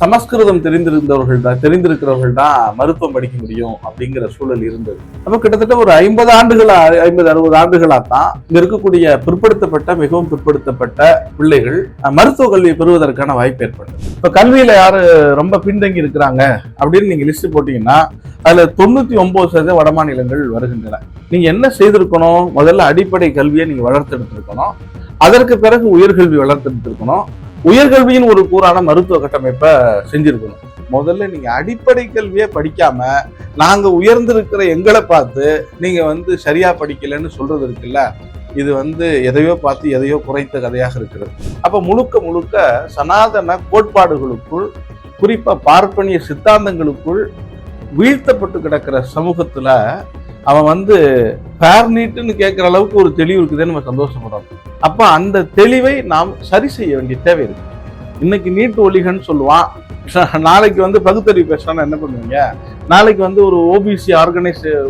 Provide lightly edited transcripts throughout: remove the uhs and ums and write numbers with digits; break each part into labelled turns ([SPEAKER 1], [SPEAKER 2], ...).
[SPEAKER 1] சமஸ்கிருதம் தெரிந்திருக்கிறவர்கள் தான் மருத்துவம் படிக்க முடியும் அப்படிங்கிற சூழல் இருந்தது. அப்ப கிட்டத்தட்ட ஒரு 50-60 ஆண்டுகளா தான் இங்க இருக்கக்கூடிய மிகவும் பிற்படுத்தப்பட்ட பிள்ளைகள் மருத்துவ கல்வியை பெறுவதற்கான வாய்ப்பு ஏற்பட்டது. இப்ப கல்வியில யாரு ரொம்ப பின்தங்கி இருக்கிறாங்க அப்படின்னு நீங்க லிஸ்ட் போட்டீங்கன்னா அதுல 99% வட மாநிலங்கள் வருகின்றன. நீங்க என்ன செய்திருக்கணும்? முதல்ல அடிப்படை கல்வியை நீங்க வளர்த்தெடுத்திருக்கணும். அதற்கு பிறகு உயர்கல்வி வளர்த்தெடுத்திருக்கணும். உயர்கல்வியின் ஒரு கூறான மருத்துவ கட்டமைப்பை செஞ்சிருக்கணும். முதல்ல நீங்க அடிப்படை கல்வியே படிக்காம நாங்க உயர்ந்திருக்கிற எங்களை பார்த்து நீங்க சரியா படிக்கலன்னு சொல்றது இருக்குல்ல, இது எதையோ பார்த்து எதையோ குறைத்த கதையாக இருக்கிறது. அப்ப முழுக்க சனாதன கோட்பாடுகளுக்குள், குறிப்பா பார்ப்பனிய சித்தாந்தங்களுக்குள் வீழ்த்தப்பட்டு கிடக்கிற சமூகத்துல அவன் பேர் நீட்டுன்னு கேட்கிற அளவுக்கு ஒரு தெளிவு இருக்குதுன்னு நம்ம சந்தோஷப்படுறோம். அப்ப அந்த தெளிவை நாம் சரி செய்ய வேண்டிய தேவை இருக்கு. இன்னைக்கு நீட் ஒழிகன்னு சொல்லுவான், நாளைக்கு பகுத்தறிவு பேசுறான்னு என்ன பண்ணுவீங்க? நாளைக்கு ஒரு ஓபிசி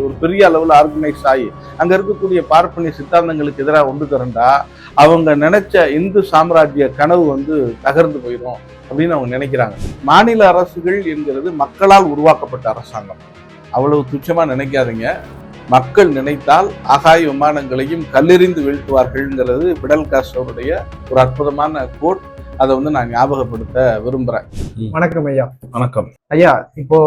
[SPEAKER 1] ஒரு பெரிய அளவுல ஆர்கனைஸ் ஆகி அங்க இருக்கக்கூடிய பார்ப்பனிய சித்தாந்தங்களுக்கு எதிராக ஒன்று திரண்டா அவங்க நினைச்ச இந்து சாம்ராஜ்ய கனவு தகர்ந்து போயிடும் அப்படின்னு அவங்க நினைக்கிறாங்க. மாநில அரசுகள் என்கிறது மக்களால் உருவாக்கப்பட்ட அரசாங்கம். அவ்வளவு துச்சமா நினைக்காதீங்க. மக்கள் நினைத்தால் ஆகாய விமானங்களையும் கல்லெறிந்து வீழ்த்துவார்கள்ங்கிறது பிடல் காஸ்ட்ரோவுடைய ஒரு அற்புதமான கோட். அதை நான் ஞாபகப்படுத்த விரும்புறேன்.
[SPEAKER 2] வணக்கம் ஐயா.
[SPEAKER 1] வணக்கம்
[SPEAKER 2] ஐயா. இப்போ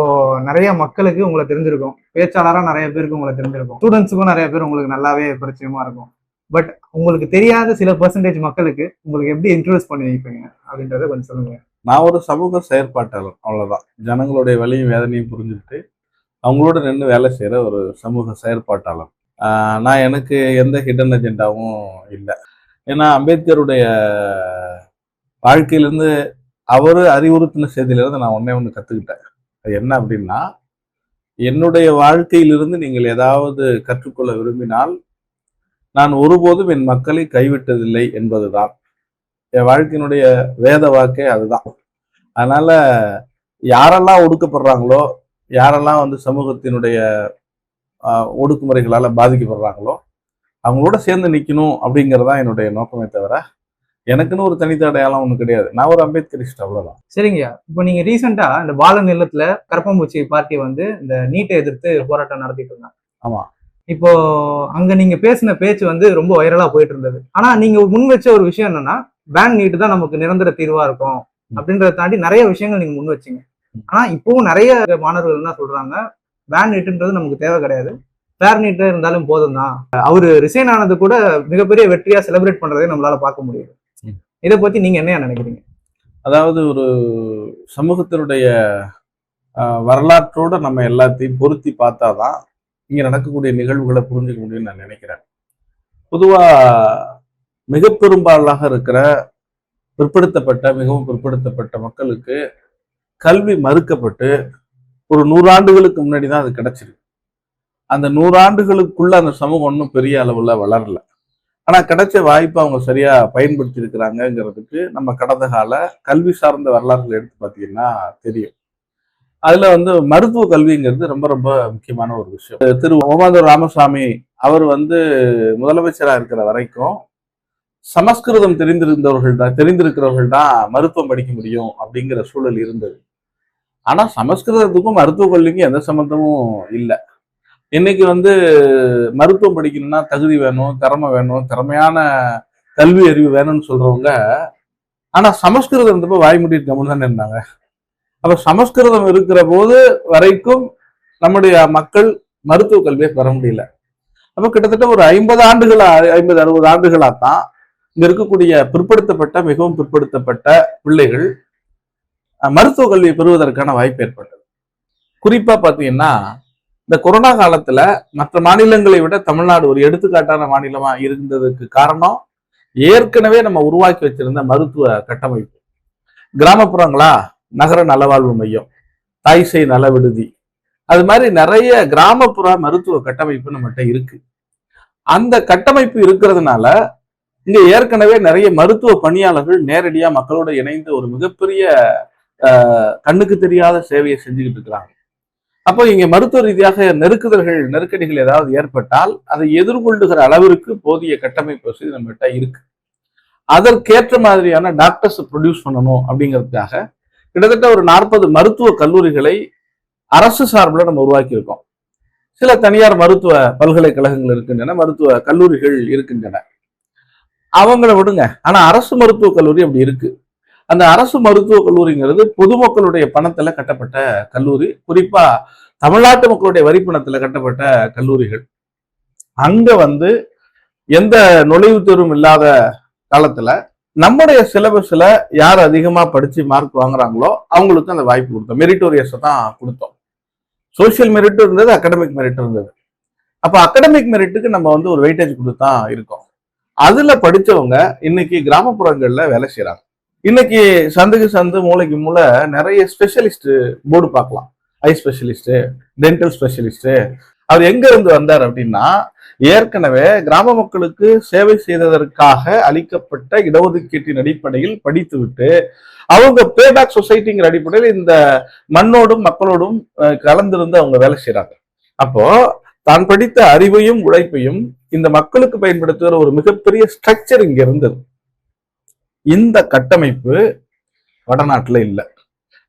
[SPEAKER 2] நிறைய மக்களுக்கு உங்களை தெரிஞ்சிருக்கும், பேச்சாளரா நிறைய பேருக்கு உங்களை தெரிஞ்சிருக்கும், ஸ்டூடெண்ட்ஸுக்கும் நிறைய பேர் உங்களுக்கு நல்லாவே பரிச்சயமா இருக்கும். பட் உங்களுக்கு தெரியாத சில பெர்சன்டேஜ் மக்களுக்கு உங்களுக்கு எப்படி இன்ட்ரோடியூஸ் பண்ணி வைப்பீங்க அப்படின்றத கொஞ்சம் சொல்லுங்க.
[SPEAKER 1] நான் ஒரு சமூக செயற்பாட்டாளர், அவ்வளவுதான். ஜனங்களுடைய வலியும் வேதனையும் புரிஞ்சுட்டு அவங்களோட நின்று வேலை செய்யற ஒரு சமூக செயற்பாட்டாளர். நான் எனக்கு எந்த ஹிடன் அஜெண்டாவும் இல்லை. ஏன்னா அம்பேத்கருடைய வாழ்க்கையிலிருந்து அவரு அறிவுறுத்தின செய்தியிலிருந்து நான் ஒண்ணு கத்துக்கிட்டேன். அது என்ன அப்படின்னா, என்னுடைய வாழ்க்கையிலிருந்து நீங்கள் ஏதாவது கற்றுக்கொள்ள விரும்பினால் நான் ஒருபோதும் என் மக்களை கைவிட்டதில்லை என்பதுதான் என் வாழ்க்கையினுடைய வேத வாக்கே. அதுதான். அதனால யாரெல்லாம் ஒடுக்கப்படுறாங்களோ, யாரெல்லாம் சமூகத்தினுடைய ஒடுக்குமுறைகளால பாதிக்கப்படுறாங்களோ அவங்களோட சேர்ந்து நிற்கணும் அப்படிங்கிறதான் என்னுடைய நோக்கமே தவிர எனக்குன்னு ஒரு தனித்த அடையாளம் ஒண்ணு கிடையாது. நான் ஒரு அம்பேத்கரிஸ்ட், அவ்வளவுதான்.
[SPEAKER 2] சரிங்கய்யா. இப்போ நீங்க ரீசெண்டா இந்த பாலன் இல்லத்துல கரப்பாம்பூச்சி பார்ட்டி இந்த நீட்டை எதிர்த்து போராட்டம் நடத்திட்டு இருந்தாங்க.
[SPEAKER 1] ஆமா.
[SPEAKER 2] இப்போ அங்க நீங்க பேசின பேச்சு ரொம்ப வைரலா போயிட்டு இருந்தது. ஆனா நீங்க முன் வச்ச ஒரு விஷயம் என்னன்னா, பேன் நீட்டு தான் நமக்கு நிரந்தர தீர்வா இருக்கும் அப்படின்றத தாண்டி நிறைய விஷயங்கள் நீங்க முன் வச்சீங்க. ஆனா இப்பவும் நிறைய மாணவர்கள் என்ன சொல்றாங்க, பேன் நீட்டுன்றது நமக்கு தேவை கிடையாது, ஃபேர் நீட்டு இருந்தாலும் போதும் தான். அவரு ரிசைன் ஆனது கூட மிகப்பெரிய வெற்றியா செலிப்ரேட் பண்றதே நம்மளால பார்க்க முடியுது. இதை பத்தி நீங்க என்ன நினைக்கிறீங்க?
[SPEAKER 1] அதாவது ஒரு சமூகத்தினுடைய வரலாற்றோட நம்ம எல்லாத்தையும் பொருத்தி பார்த்தாதான் இங்க நடக்கக்கூடிய நிகழ்வுகளை புரிஞ்சுக்க முடியும்னு நான் நினைக்கிறேன். பொதுவா மிக பெரும்பாலாக இருக்கிற மிகவும் பிற்படுத்தப்பட்ட மக்களுக்கு கல்வி மறுக்கப்பட்டு ஒரு 100 ஆண்டுகளுக்கு முன்னாடி தான் அது கிடைச்சிருக்கு. அந்த 100 ஆண்டுகளுக்குள்ள அந்த சமூகம் ஒன்றும் பெரிய அளவுல வளரல. ஆனா கிடைச்ச வாய்ப்பை அவங்க சரியா பயன்படுத்தி இருக்கிறாங்கிறதுக்கு நம்ம கடந்த கால கல்வி சார்ந்த வரலாறுகள் எடுத்து பார்த்தீங்கன்னா தெரியும். அதுல மருத்துவ கல்விங்கிறது ரொம்ப ரொம்ப முக்கியமான ஒரு விஷயம். திரு ஓமாந்தூர் ராமசாமி அவர் முதலமைச்சரா இருக்கிற வரைக்கும் சமஸ்கிருதம் தெரிந்திருக்கிறவர்கள் தான் மருத்துவம் படிக்க முடியும் அப்படிங்கிற சூழல் இருந்தது. ஆனா சமஸ்கிருதத்துக்கும் மருத்துவ கல்விக்கும் எந்த சம்பந்தமும் இல்லை. இன்னைக்கு மருத்துவம் படிக்கணும்னா தகுதி வேணும், திறமை வேணும், திறமையான கல்வி அறிவு வேணும்னு சொல்றவங்க ஆனா சமஸ்கிருதம் இருந்தப்போ வாய் மூடிட்டு கம்முன்னு தானே இருந்தாங்க. அப்ப சமஸ்கிருதம் இருக்கிற போது வரைக்கும் நம்முடைய மக்கள் மருத்துவ கல்வியை பெற முடியல. அப்ப கிட்டத்தட்ட ஒரு 50-60 ஆண்டுகளா தான் இங்க இருக்கக்கூடிய மிகவும் பிற்படுத்தப்பட்ட பிள்ளைகள் மருத்துவ கல்வியை பெறுவதற்கான வாய்ப்பு ஏற்பட்டது. குறிப்பா பாத்தீங்கன்னா இந்த கொரோனா காலத்துல மற்ற மாநிலங்களை விட தமிழ்நாடு ஒரு எடுத்துக்காட்டான மாநிலமா இருந்ததுக்கு காரணம் ஏற்கனவே நம்ம உருவாக்கி வச்சிருந்த மருத்துவ கட்டமைப்பு. கிராமப்புறங்களா நகர நலவாழ்வு மையம், தாய்சேய் நல விடுதி, அது மாதிரி நிறைய கிராமப்புற மருத்துவ கட்டமைப்பு நம்மகிட்ட இருக்கு. அந்த கட்டமைப்பு இருக்கிறதுனால இங்க ஏற்கனவே நிறைய மருத்துவ பணியாளர்கள் நேரடியா மக்களோட இணைந்து ஒரு மிகப்பெரிய கண்ணுக்கு தெரியாத சேவையை செஞ்சுக்கிட்டு இருக்கிறாங்க. அப்போ இங்க மருத்துவ ரீதியாக நெருக்கடிகள் ஏதாவது ஏற்பட்டால் அதை எதிர்கொள்ளுகிற அளவிற்கு போதிய கட்டமைப்பு வசதி நம்மகிட்ட இருக்கு. அதற்கேற்ற மாதிரியான டாக்டர்ஸ் ப்ரொடியூஸ் பண்ணணும் அப்படிங்கிறதுக்காக கிட்டத்தட்ட ஒரு 40 மருத்துவ கல்லூரிகளை அரசு சார்பில் நம்ம உருவாக்கி இருக்கோம். சில தனியார் மருத்துவ பல்கலைக்கழகங்கள் இருக்கின்றன, மருத்துவ கல்லூரிகள் இருக்கின்றன. அவங்கள விடுங்க. ஆனா அரசு மருத்துவக் கல்லூரி அப்படி இருக்கு. அந்த அரசு மருத்துவக் கல்லூரிங்கிறது பொதுமக்களுடைய பணத்துல கட்டப்பட்ட கல்லூரி. குறிப்பா தமிழ்நாட்டு மக்களுடைய வரிப்பணத்துல கட்டப்பட்ட கல்லூரிகள். அங்க வந்து எந்த நுழைவுத் தேர்வும் இல்லாத காலத்துல நம்முடைய சிலபஸ்ல யார் அதிகமா படிச்சு மார்க் வாங்குறாங்களோ அவங்களுக்கு அந்த வாய்ப்பு கொடுத்தோம். மெரிட்டோரியஸை தான் கொடுத்தோம். சோசியல் மெரிட்டும் இருந்தது, அகடமிக் மெரிட்டும் இருந்தது. அப்ப அகடமிக் மெரிட்டுக்கு நம்ம வந்து ஒரு வெயிட்டேஜ் கொடுத்தான் இருக்கோம். அதுல படிச்சவங்க இன்னைக்கு கிராமப்புறங்கள்ல வேலை செய்யறாங்க. இன்னைக்கு சந்துக்கு சந்து மூளைக்கு மூளை நிறைய ஸ்பெஷலிஸ்ட் போர்டு பார்க்கலாம். Eye specialist, dental specialist. அவர் எங்க இருந்து வந்தார் அப்படின்னா, ஏற்கனவே கிராம மக்களுக்கு சேவை செய்ததற்காக அளிக்கப்பட்ட இடஒதுக்கீட்டின் அடிப்படையில் படித்துவிட்டு அவங்க பேபேக் சொசைட்டிங்கிற அடிப்படையில் இந்த மண்ணோடும் மக்களோடும் கலந்திருந்து அவங்க வேலை செய்யறாங்க. அப்போ தான் படித்த அறிவையும் உழைப்பையும் இந்த மக்களுக்கு பயன்படுத்துகிற ஒரு மிகப்பெரிய ஸ்ட்ரக்சர் இங்க இருந்தது. இந்த கட்டமைப்பு வடநாட்டுல இல்ல,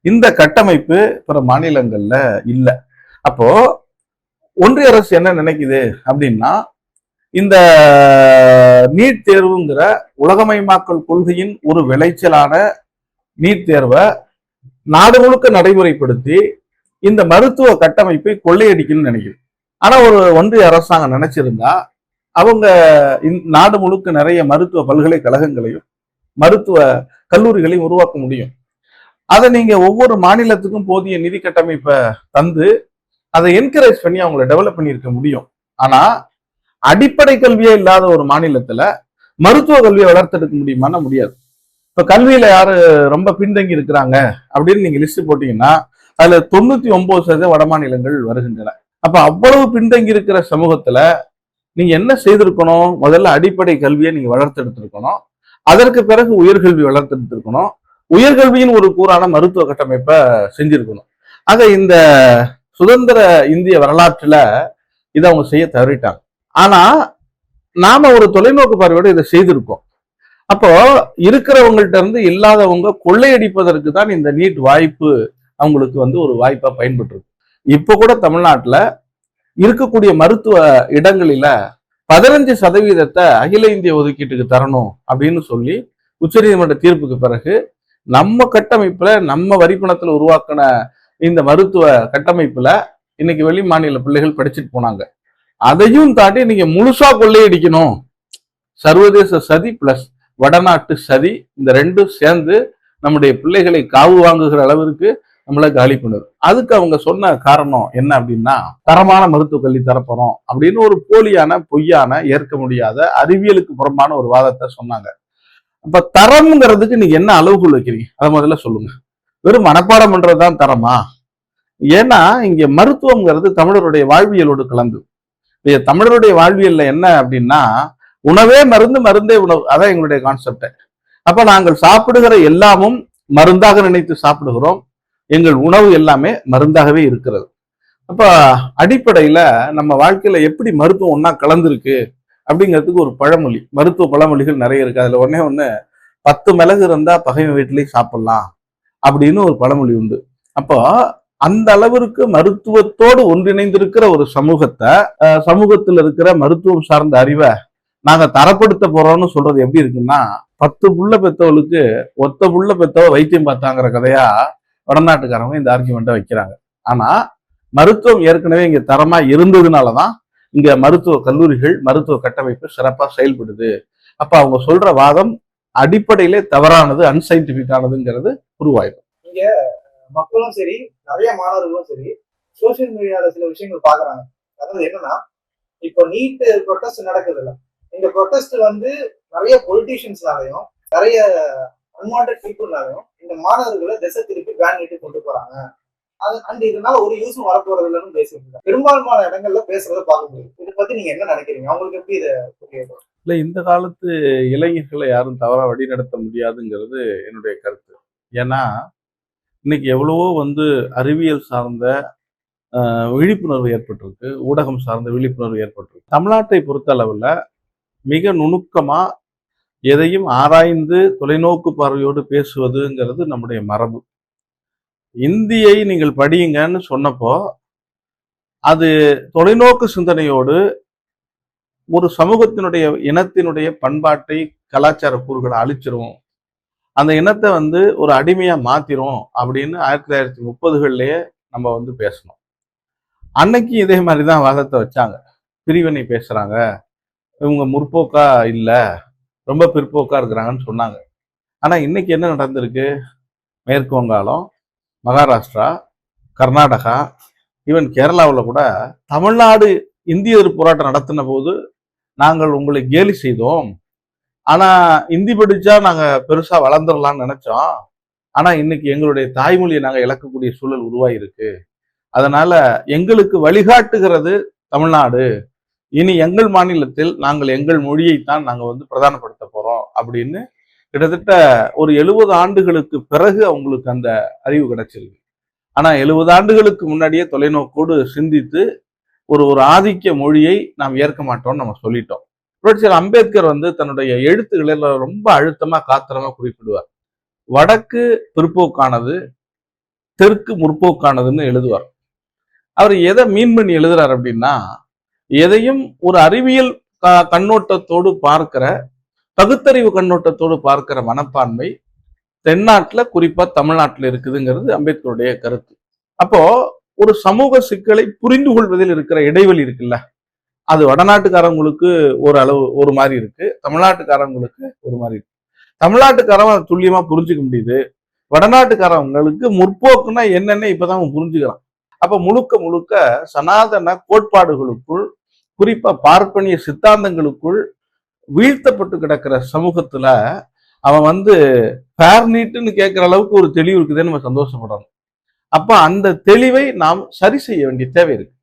[SPEAKER 1] இந்த கட்டமைப்பு பிற மாநிலங்கள்ல இல்ல. அப்போ ஒன்றிய அரசு என்ன நினைக்குது அப்படின்னா, இந்த நீட் தேர்வுங்கிற உலகமயமாக்கல் கொள்கையின் ஒரு விளைச்சலான நீட் தேர்வை நாடு முழுக்க நடைமுறைப்படுத்தி இந்த மருத்துவ கட்டமைப்பை கொள்ளையடிக்கணும்னு நினைக்குது. ஆனா ஒரு ஒன்றிய அரசாங்கம் நினைச்சிருந்தா அவங்க நாடு முழுக்க நிறைய மருத்துவ பல்கலைக்கழகங்களையும் மருத்துவ கல்லூரிகளையும் உருவாக்க முடியும். அதை நீங்க ஒவ்வொரு மாநிலத்துக்கும் போதிய நிதி கட்டமைப்பை தந்து அதை என்கரேஜ் பண்ணி அவங்களை டெவலப் பண்ணியிருக்க முடியும். ஆனா அடிப்படை கல்வியே இல்லாத ஒரு மாநிலத்துல மருத்துவ கல்வியை வளர்த்தெடுக்க முடியுமான்னா முடியாது. இப்ப கல்வியில யாரு ரொம்ப பின்தங்கி இருக்கிறாங்க அப்படின்னு நீங்க லிஸ்ட் போட்டீங்கன்னா அதுல 99% வட மாநிலங்கள் வருகின்றன. அப்ப அவ்வளவு பின்தங்கி இருக்கிற சமூகத்துல நீங்க என்ன செய்திருக்கணும்? முதல்ல அடிப்படை கல்வியை நீங்க வளர்த்தெடுத்திருக்கணும். அதற்கு பிறகு உயர்கல்வி வளர்த்தெடுத்திருக்கணும். உயர்கல்வியின் ஒரு கூறான மருத்துவ கட்டமைப்பை செஞ்சிருக்கணும். ஆக இந்த சுதந்திர இந்திய வரலாற்றுல இதை அவங்க செய்ய தவறிட்டாங்க. ஆனா நாம ஒரு தொலைநோக்கு பார்வையோட இதை செய்திருக்கோம். அப்போ இருக்கிறவங்கள்ட்ட இருந்து இல்லாதவங்க கொள்ளையடிப்பதற்கு தான் இந்த நீட் வாய்ப்பு அவங்களுக்கு வந்து ஒரு வாய்ப்பா பயன்பட்டு இருக்கு. இப்ப கூட தமிழ்நாட்டுல இருக்கக்கூடிய மருத்துவ இடங்களில 15% அகில இந்திய ஒதுக்கீட்டுக்கு தரணும் அப்படின்னு சொல்லி உச்சநீதிமன்ற தீர்ப்புக்கு பிறகு நம்ம கட்டமைப்புல நம்ம வரிப்பணத்துல உருவாக்கின இந்த மருத்துவ கட்டமைப்புல இன்னைக்கு வெளி மாநில பிள்ளைகள் படிச்சுட்டு போனாங்க. அதையும் தாண்டி நீங்க முழுசா கொள்ளையடிக்கணும். சர்வதேச சதி பிளஸ் வடநாட்டு சதி, இந்த ரெண்டும் சேர்ந்து நம்முடைய பிள்ளைகளை காவு வாங்குகிற அளவிற்கு நம்மள காலி பண்ணுது. அதுக்கு அவங்க சொன்ன காரணம் என்ன அப்படின்னா, தரமான மருத்துவ கல்வி தரப்போறோம் அப்படின்னு ஒரு போலியான, பொய்யான, ஏற்க முடியாத, அறிவியலுக்கு புறம்பான ஒரு வாதத்தை சொன்னாங்க. அப்ப தரம்ங்கிறதுக்கு நீங்க என்ன அளவுக்குள் வைக்கிறீங்க அதை முதல்ல சொல்லுங்க. வெறும் மனப்பாடம் பண்றதுதான் தரமா? ஏன்னா இங்க மருத்துவம்ங்கிறது தமிழருடைய வாழ்வியலோடு கலந்து. தமிழருடைய வாழ்வியல்ல என்ன அப்படின்னா, உணவே மருந்து, மருந்தே உணவு. அதான் எங்களுடைய கான்செப்ட். அப்ப நாங்கள் சாப்பிடுகிற எல்லாமும் மருந்தாக நினைத்து சாப்பிடுகிறோம். எங்கள் உணவு எல்லாமே மருந்தாகவே இருக்கிறது. அப்ப அடிப்படையில நம்ம வாழ்க்கையில எப்படி மருத்துவம் ஒன்னா கலந்துருக்கு அப்படிங்கிறதுக்கு ஒரு பழமொழி, மருத்துவ பழமொழிகள் நிறைய இருக்கு. அதுல ஒண்ணு 10 மிளகு இருந்தா பகைமை வீட்டிலேயே சாப்பிடலாம் அப்படின்னு ஒரு பழமொழி உண்டு. அப்போ அந்த அளவிற்கு மருத்துவத்தோடு ஒன்றிணைந்திருக்கிற ஒரு சமூகத்தை, சமூகத்தில் இருக்கிற மருத்துவம் சார்ந்த அறிவை நாங்க தரப்படுத்த போறோம்னு சொல்றது எப்படி இருக்குன்னா, 10 புள்ள பெத்தவளுக்கு ஒத்த புள்ள பெத்தவ வைத்தியம் பார்த்தாங்கிற கதையா வடநாட்டுக்காரங்க இந்த ஆர்குமெண்ட்டை வைக்கிறாங்க. ஆனா மருத்துவம் ஏற்கனவே இங்க தரமா இருந்ததுனாலதான் இங்க மருத்துவ கல்லூரிகள், மருத்துவ கட்டமைப்பு சிறப்பா செயல்படுது. அப்ப அவங்க சொல்ற வாதம் அடிப்படையிலே தவறானது, அன்சைன்டிபிக்கானதுங்கிறது உருவாயிடும்.
[SPEAKER 2] இங்க மக்களும் சரி, நிறைய மாணவர்களும் சரி, சோசியல் மீடியால சில விஷயங்கள் பாக்குறாங்க. அதாவது என்னன்னா, இப்போ நீட் ப்ரொடெஸ்ட் நடக்குது இல்ல, இந்த ப்ரொடெஸ்ட் வந்து நிறைய பொலிட்டீஷியன்ஸ்னாலையும் நிறைய அன்வான்டட் பீப்புள்னாலையும் இந்த மாணவர்களை திசை திருப்பி பேன் நீட்டு கொண்டு போறாங்க. அண்ட் இதனால ஒரு யூஸும் வரப்போறது இல்லைன்னு பேசிட்டு பெரும்பாலான இடங்கள்ல பேசுறத பார்க்க முடியும். இதை பத்தி நீங்க என்ன நினைக்கிறீங்க? அவங்களுக்கு எப்படி இதை புரியும்?
[SPEAKER 1] இல்ல, இந்த காலத்து இளைஞர்களை யாரும் தவறா வழிநடத்த முடியாதுங்கிறது என்னுடைய கருத்து. ஏன்னா இன்னைக்கு எவ்வளவோ வந்து அறிவியல் சார்ந்த விழிப்புணர்வு ஏற்பட்டிருக்கு, ஊடகம் சார்ந்த விழிப்புணர்வு ஏற்பட்டிருக்கு. தமிழ்நாட்டை பொறுத்த அளவுல மிக நுணுக்கமா எதையும் ஆராய்ந்து தொலைநோக்கு பார்வையோடு பேசுவதுங்கிறது நம்முடைய மரபு. இந்தியை நீங்கள் படியுங்கன்னு சொன்னப்போ அது தொலைநோக்கு சிந்தனையோடு ஒரு சமூகத்தினுடைய இனத்தினுடைய பண்பாட்டை கலாச்சார கூறுகளை அழிச்சிரும், அந்த இனத்தை வந்து ஒரு அடிமையா மாத்திரும் அப்படின்னு 1930களிலேயே நம்ம வந்து பேசணும். அன்னைக்கு இதே மாதிரிதான் வாதத்தை வச்சாங்க. பிரிவினை பேசுறாங்க, இவங்க முற்போக்கா இல்ல, ரொம்ப பிற்போக்கா இருக்கிறாங்கன்னு சொன்னாங்க. ஆனா இன்னைக்கு என்ன நடந்திருக்கு? மேற்கு வங்காளம், மகாராஷ்டிரா, கர்நாடகா, ஈவன் கேரளாவில் கூட தமிழ்நாடு இந்திய எதிர்ப்பு போராட்டம் நடத்தின போது நாங்கள் உங்களை கேலி செய்தோம், ஆனா இந்தி படிச்சா நாங்க பெருசா வளர்ந்துடலாம்னு நினைச்சோம், ஆனா இன்னைக்கு எங்களுடைய தாய்மொழியை நாங்க இழக்கக்கூடிய சூழல் உருவாயிருக்கு, அதனால எங்களுக்கு வழிகாட்டுகிறது தமிழ்நாடு, இனி எங்கள் மாநிலத்தில் நாங்கள் எங்கள் மொழியைத்தான் நாங்க வந்து பிரதானப்படுத்த போறோம் அப்படின்னு கிட்டத்தட்ட ஒரு 70 ஆண்டுகளுக்கு பிறகு அவங்களுக்கு அந்த அறிவு கிடைச்சிருக்கு. ஆனா 70 ஆண்டுகளுக்கு முன்னாடியே தொலைநோக்கோடு சிந்தித்து ஒரு ஆதிக்க மொழியை நாம் ஏற்க மாட்டோம்னு நம்ம சொல்லிட்டோம். புரட்சியாளர் அம்பேத்கர் வந்து தன்னுடைய எழுத்துக்களில் ரொம்ப அழுத்தமா காத்திரமா குறிப்பிடுவார். வடக்கு பிற்போக்கானது, தெற்கு முற்போக்கானதுன்னு எழுதுவார். அவர் எதை மீன் பண்ணி எழுதுறார் அப்படின்னா, எதையும் ஒரு அறிவியல் கண்ணோட்டத்தோடு பார்க்கிற, பகுத்தறிவு கண்ணோட்டத்தோடு பார்க்கிற மனப்பான்மை தென்னாட்டுல குறிப்பா தமிழ்நாட்டுல இருக்குதுங்கிறது அம்பேத்கருடைய கருத்து. அப்போ ஒரு சமூக சிக்கலை புரிந்து கொள்வதில் இருக்கிற இடைவெளி இருக்குல்ல, அது வடநாட்டுக்காரங்களுக்கு ஒரு அளவு ஒரு மாதிரி இருக்கு, தமிழ்நாட்டுக்காரங்களுக்கு ஒரு மாதிரி இருக்கு. தமிழ்நாட்டுக்காரன் துல்லியமா புரிஞ்சுக்க முடியுது, வடநாட்டுக்காரங்களுக்கு முற்போக்குன்னா என்னன்னு இப்பதான் அவன் புரிஞ்சுக்கிறான். அப்ப முழுக்க முழுக்க சனாதன கோட்பாடுகளுக்குள், குறிப்பா பார்ப்பனிய சித்தாந்தங்களுக்குள் வீழ்த்தப்பட்டு கிடக்கிற சமூகத்துல அவன் வந்து ஃபேர் நீட்டுன்னு கேட்கிற அளவுக்கு ஒரு தெளிவு இருக்குதுன்னு நம்ம சந்தோஷப்படணும். அப்ப அந்த தெளிவை நாம் சரி செய்ய வேண்டிய தேவை இருக்கு.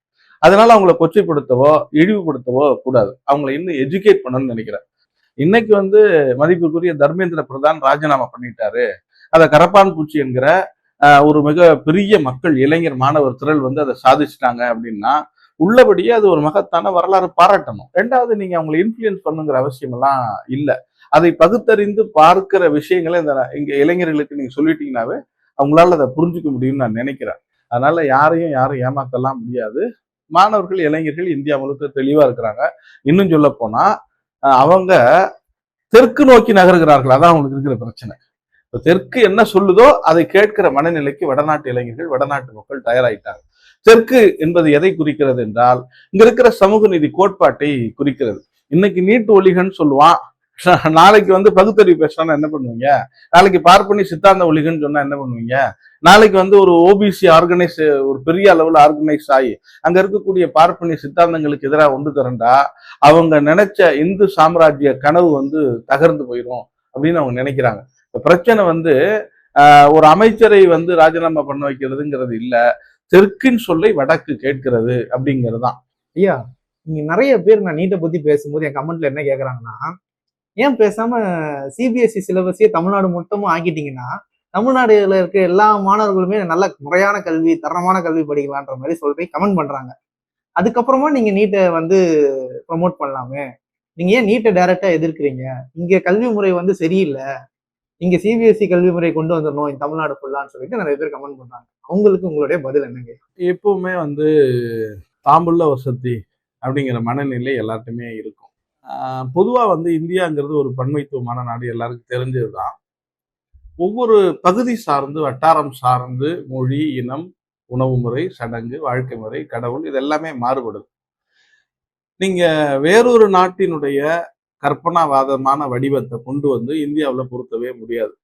[SPEAKER 1] அதனால அவங்களை கொச்சைப்படுத்தவோ இழிவுபடுத்தவோ கூடாது, அவங்களை இன்னும் எஜுகேட் பண்ணணும்னு நினைக்கிறேன். இன்னைக்கு வந்து மதிப்புக்குரிய தர்மேந்திர பிரதான் ராஜினாமா பண்ணிட்டாரு, அதை கரப்பான் பூச்சி என்கிற ஒரு மிக பெரிய மக்கள் இளைஞர் மாணவர் திரள் வந்து அதை சாதிச்சுட்டாங்க அப்படின்னா உள்ளபடியே அது ஒரு மகத்தான வரலாறு பாராட்டணும். ரெண்டாவது, நீங்க அவங்களை இன்ஃபுளுயன்ஸ் பண்ணுங்கிற அவசியம் எல்லாம் இல்லை. அதை பகுத்தறிந்து பார்க்கிற விஷயங்களை இங்க இளைஞர்களுக்கு நீங்க சொல்லிட்டீங்கன்னாவே அவங்களால அதை புரிஞ்சுக்க முடியும்னு நான் நினைக்கிறேன். அதனால யாரும் ஏமாத்தலாம் முடியாது. மாணவர்கள் இளைஞர்கள் இந்தியா முழுக்க தெளிவா இருக்கிறாங்க. இன்னும் சொல்ல போனா அவங்க தெற்கு நோக்கி நகர்கிறார்கள், அதான் அவங்களுக்கு இருக்கிற பிரச்சனை. தெற்கு என்ன சொல்லுதோ அதை கேட்கிற மனநிலைக்கு வடநாட்டு இளைஞர்கள் வடநாட்டு மக்கள் தயாராயிட்டாங்க. தெற்கு என்பது எதை குறிக்கிறது என்றால் இங்க இருக்கிற சமூக நீதி கோட்பாட்டை குறிக்கிறது. இன்னைக்கு நீட்டு ஒழிகன்னு சொல்லுவான், நாளைக்கு வந்து பகுத்தறிவு பேசினா என்ன பண்ணுவீங்க? நாளைக்கு பார்ப்பனி சித்தாந்த ஒழிகன்னு சொன்னா என்ன பண்ணுவீங்க? நாளைக்கு வந்து ஒரு ஓபிசி ஆர்கனைஸ், ஒரு பெரிய அளவுல ஆர்கனைஸ் ஆகி அங்க இருக்கக்கூடிய பார்ப்பனி சித்தாந்தங்களுக்கு எதிராக ஒன்று திரண்டா அவங்க நினைச்ச இந்து சாம்ராஜ்ய கனவு வந்து தகர்ந்து போயிடும் அப்படின்னு அவங்க நினைக்கிறாங்க. பிரச்சனை வந்து ஒரு அமைச்சரை வந்து ராஜினாமா பண்ண வைக்கிறதுங்கிறது இல்ல, தெற்கின் சொல்லை வடக்கு கேட்கிறது அப்படிங்கிறது தான்.
[SPEAKER 2] ஐயா, நீங்க நிறைய பேர் நான் நீட்டை பத்தி பேசும்போது என் கமெண்ட்ல என்ன கேக்குறாங்கன்னா, ஏன் பேசாம சிபிஎஸ்இ சிலபஸையே தமிழ்நாடு மொத்தமும் ஆக்கிட்டீங்கன்னா தமிழ்நாடுல இருக்க எல்லா மாணவர்களுமே நல்ல முறையான கல்வி, தரமான கல்வி படிக்கலான்ற மாதிரி சொல்லி கமெண்ட் பண்றாங்க. அதுக்கப்புறமா நீங்க நீட்டை வந்து ப்ரமோட் பண்ணலாமே, நீங்க ஏன் நீட்டை டைரக்டா எதிர்க்கிறீங்க? இங்க கல்வி முறை வந்து சரியில்லை, இங்க சிபிஎஸ்இ கல்வி முறை கொண்டு வந்துடணும் இந்த தமிழ்நாடு ஃபுல்லான்னு சொல்லிட்டு நிறைய பேர் கமெண்ட் பண்றாங்க. அவங்களுக்கு உங்களுடைய பதில் என்னங்க?
[SPEAKER 1] எப்பவுமே வந்து தாம்புள்ள வசதி அப்படிங்கிற மனநிலை எல்லாருக்குமே இருக்கும். பொதுவா வந்து இந்தியாங்கிறது ஒரு பன்மைத்துவமான நாடு, எல்லாருக்கும் தெரிஞ்சதுதான். ஒவ்வொரு பகுதி சார்ந்து, வட்டாரம் சார்ந்து மொழி, இனம், உணவு முறை, சடங்கு, வாழ்க்கை முறை, கடவுள், இது எல்லாமே மாறுபடுது. நீங்க வேறொரு நாட்டினுடைய கற்பனாவாதமான வடிவத்தை கொண்டு வந்து இந்தியாவில் பொருத்தவே முடியாது.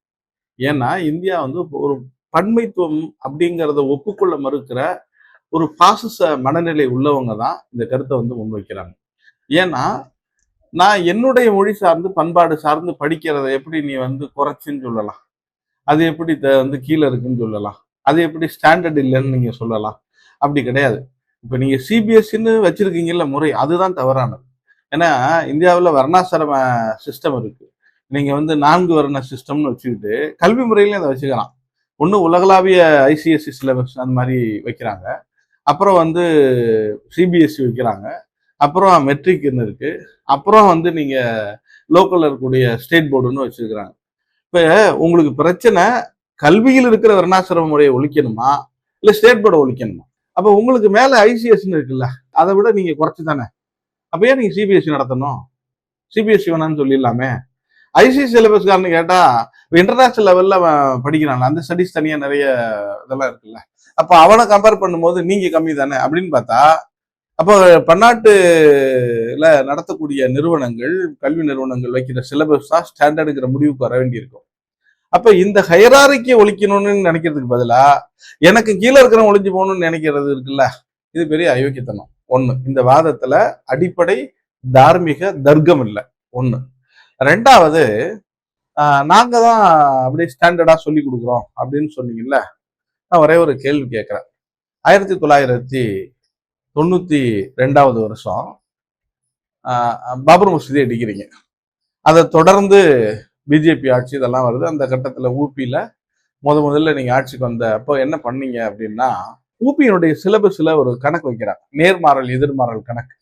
[SPEAKER 1] ஏன்னா இந்தியா வந்து ஒரு பன்மைத்துவம் அப்படிங்கிறத ஒப்புக்கொள்ள மறுக்கிற ஒரு பாசிச மனநிலை உள்ளவங்க தான் இந்த கருத்தை வந்து முன்வைக்கிறாங்க. ஏன்னா நான் என்னுடைய மொழி சார்ந்து பண்பாடு சார்ந்து படிக்கிறத எப்படி நீ வந்து குறைச்சின்னு சொல்லலாம்? அது எப்படி வந்து கீழே இருக்குன்னு சொல்லலாம்? அது எப்படி ஸ்டாண்டர்ட் இல்லைன்னு நீங்க சொல்லலாம்? அப்படி கிடையாது. இப்ப நீங்க சிபிஎஸ்சின்னு வச்சிருக்கீங்கல்ல முறை, அதுதான் தவறானது. ஏன்னா இந்தியாவில் வர்ணாசிரம சிஸ்டம் இருக்கு. நீங்க வந்து 4 வர்ண சிஸ்டம்னு வச்சுக்கிட்டு கல்வி முறையிலையும் அதை வச்சுக்கலாம். ஒன்று உலகளாவிய ஐசிஎஸ்சி சிலபஸ் அந்த மாதிரி வைக்கிறாங்க, அப்புறம் வந்து சிபிஎஸ்சி வைக்கிறாங்க, அப்புறம் மெட்ரிக்னு இருக்கு, அப்புறம் வந்து நீங்க லோக்கல்ல இருக்கக்கூடிய ஸ்டேட் போர்டுன்னு வச்சிருக்கிறாங்க. இப்ப உங்களுக்கு பிரச்சனை கல்வியில் இருக்கிற வர்ணாசிரம முறையை ஒழிக்கணுமா இல்ல ஸ்டேட் போர்டை ஒழிக்கணுமா? அப்ப உங்களுக்கு மேல ஐசிஎஸ்ன்னு இருக்குல்ல, அதை விட நீங்க குறைச்சு தானே. அப்ப ஏன் நீங்க சிபிஎஸ்சி நடத்தணும்? சிபிஎஸ்சி வேணாம்னு சொல்லிடலாமே. ஐசிஎஸ்சி சிலபஸ்காரன்னு கேட்டா இன்டர்நேஷனல் லெவல்ல படிக்கிறாங்க, அந்த ஸ்டடிஸ் தனியா நிறைய இதெல்லாம் இருக்குல்ல. அப்ப அவனை கம்பேர் பண்ணும்போது நீங்க கம்மி தானே அப்படின்னு பார்த்தா, அப்போ பன்னாட்டுல நடத்தக்கூடிய நிறுவனங்கள், கல்வி நிறுவனங்கள் வைக்கிற சிலபஸ் தான் ஸ்டாண்டர்டுங்கிற முடிவுக்கு வர வேண்டியிருக்கும். அப்ப இந்த ஹைராரிக்கை ஒழிக்கணும்னு நினைக்கிறதுக்கு பதிலா எனக்கு கீழே இருக்கிற ஒழிஞ்சு போகணும்னு நினைக்கிறது இருக்குல்ல, இது பெரிய அயோக்கியத்தனம். ஒண்ணு, இந்த வாதத்துல அடிப்படை தார்மீக தர்க்கம் இல்லை. ஒண்ணு. ரெண்டாவது, நாங்க தான் அப்படியே ஸ்டாண்டர்டா சொல்லி கொடுக்குறோம் அப்படின்னு சொன்னீங்கல்ல, நான் ஒரே ஒரு கேள்வி கேட்கிறேன். 1992 வருஷம் பாபர் மசூதி அடிக்கிறீங்க. அதை தொடர்ந்து பிஜேபி ஆட்சி இதெல்லாம் வருது. அந்த கட்டத்துல ஊபியில முதல்ல நீங்க ஆட்சிக்கு வந்த அப்போ என்ன பண்ணீங்க அப்படின்னா, ஊபியினுடைய சிலபஸ்ல ஒரு கணக்கு வைக்கிறாங்க, நேர்மாறல் எதிர்மாறல் கணக்கு.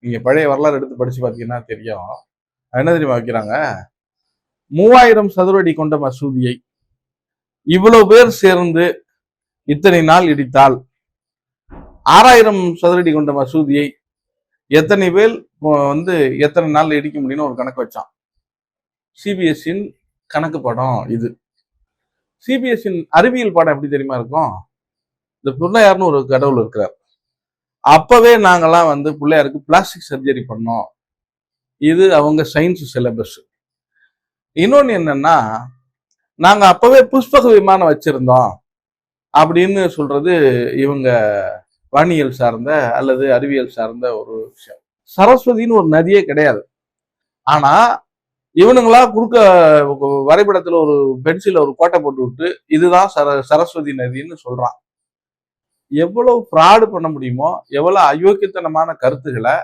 [SPEAKER 1] நீங்க பழைய வரலாறு எடுத்து படிச்சு பார்த்தீங்கன்னா தெரியும். என்ன தெரியுமா வைக்கிறாங்க? 3000 சதுர அடி கொண்ட மசூதியை இவ்வளவு பேர் சேர்ந்து இத்தனை நாள் இடித்தால், 6000 சதுர அடி கொண்ட மசூதியை எத்தனை பேர் எத்தனை நாள் இடிக்க முடியும்னு ஒரு கணக்கு வச்சான். சிபிஎஸ்சின் கணக்கு படம் இது. சிபிஎஸ்சின் அறிவியல் பாடம் எப்படி தெரியுமா இருக்கும்? இந்த பிள்ளையார்னு ஒரு கடவுள் இருக்கிறார். அப்பவே நாங்கெல்லாம் பிள்ளையாருக்கு பிளாஸ்டிக் சர்ஜரி பண்ணோம். இது அவங்க சயின்ஸ் சிலபஸ். இன்னொன்னு என்னன்னா, நாங்க அப்பவே புஷ்பக விமானம் வச்சிருந்தோம் அப்படின்னு சொல்றது இவங்க வானியல் சார்ந்த அல்லது அறிவியல் சார்ந்த ஒரு விஷயம். சரஸ்வதினு ஒரு நதியே கிடையாது. ஆனா இவனுங்களா குறுக்க வரைபடத்துல ஒரு பென்சில ஒரு கோட்டை போட்டு விட்டு இதுதான் சரஸ்வதி நதின்னு சொல்றான். எவ்வளவு ஃப்ராடு பண்ண முடியுமோ, எவ்வளவு அயோக்கியத்தனமான கருத்துக்களை,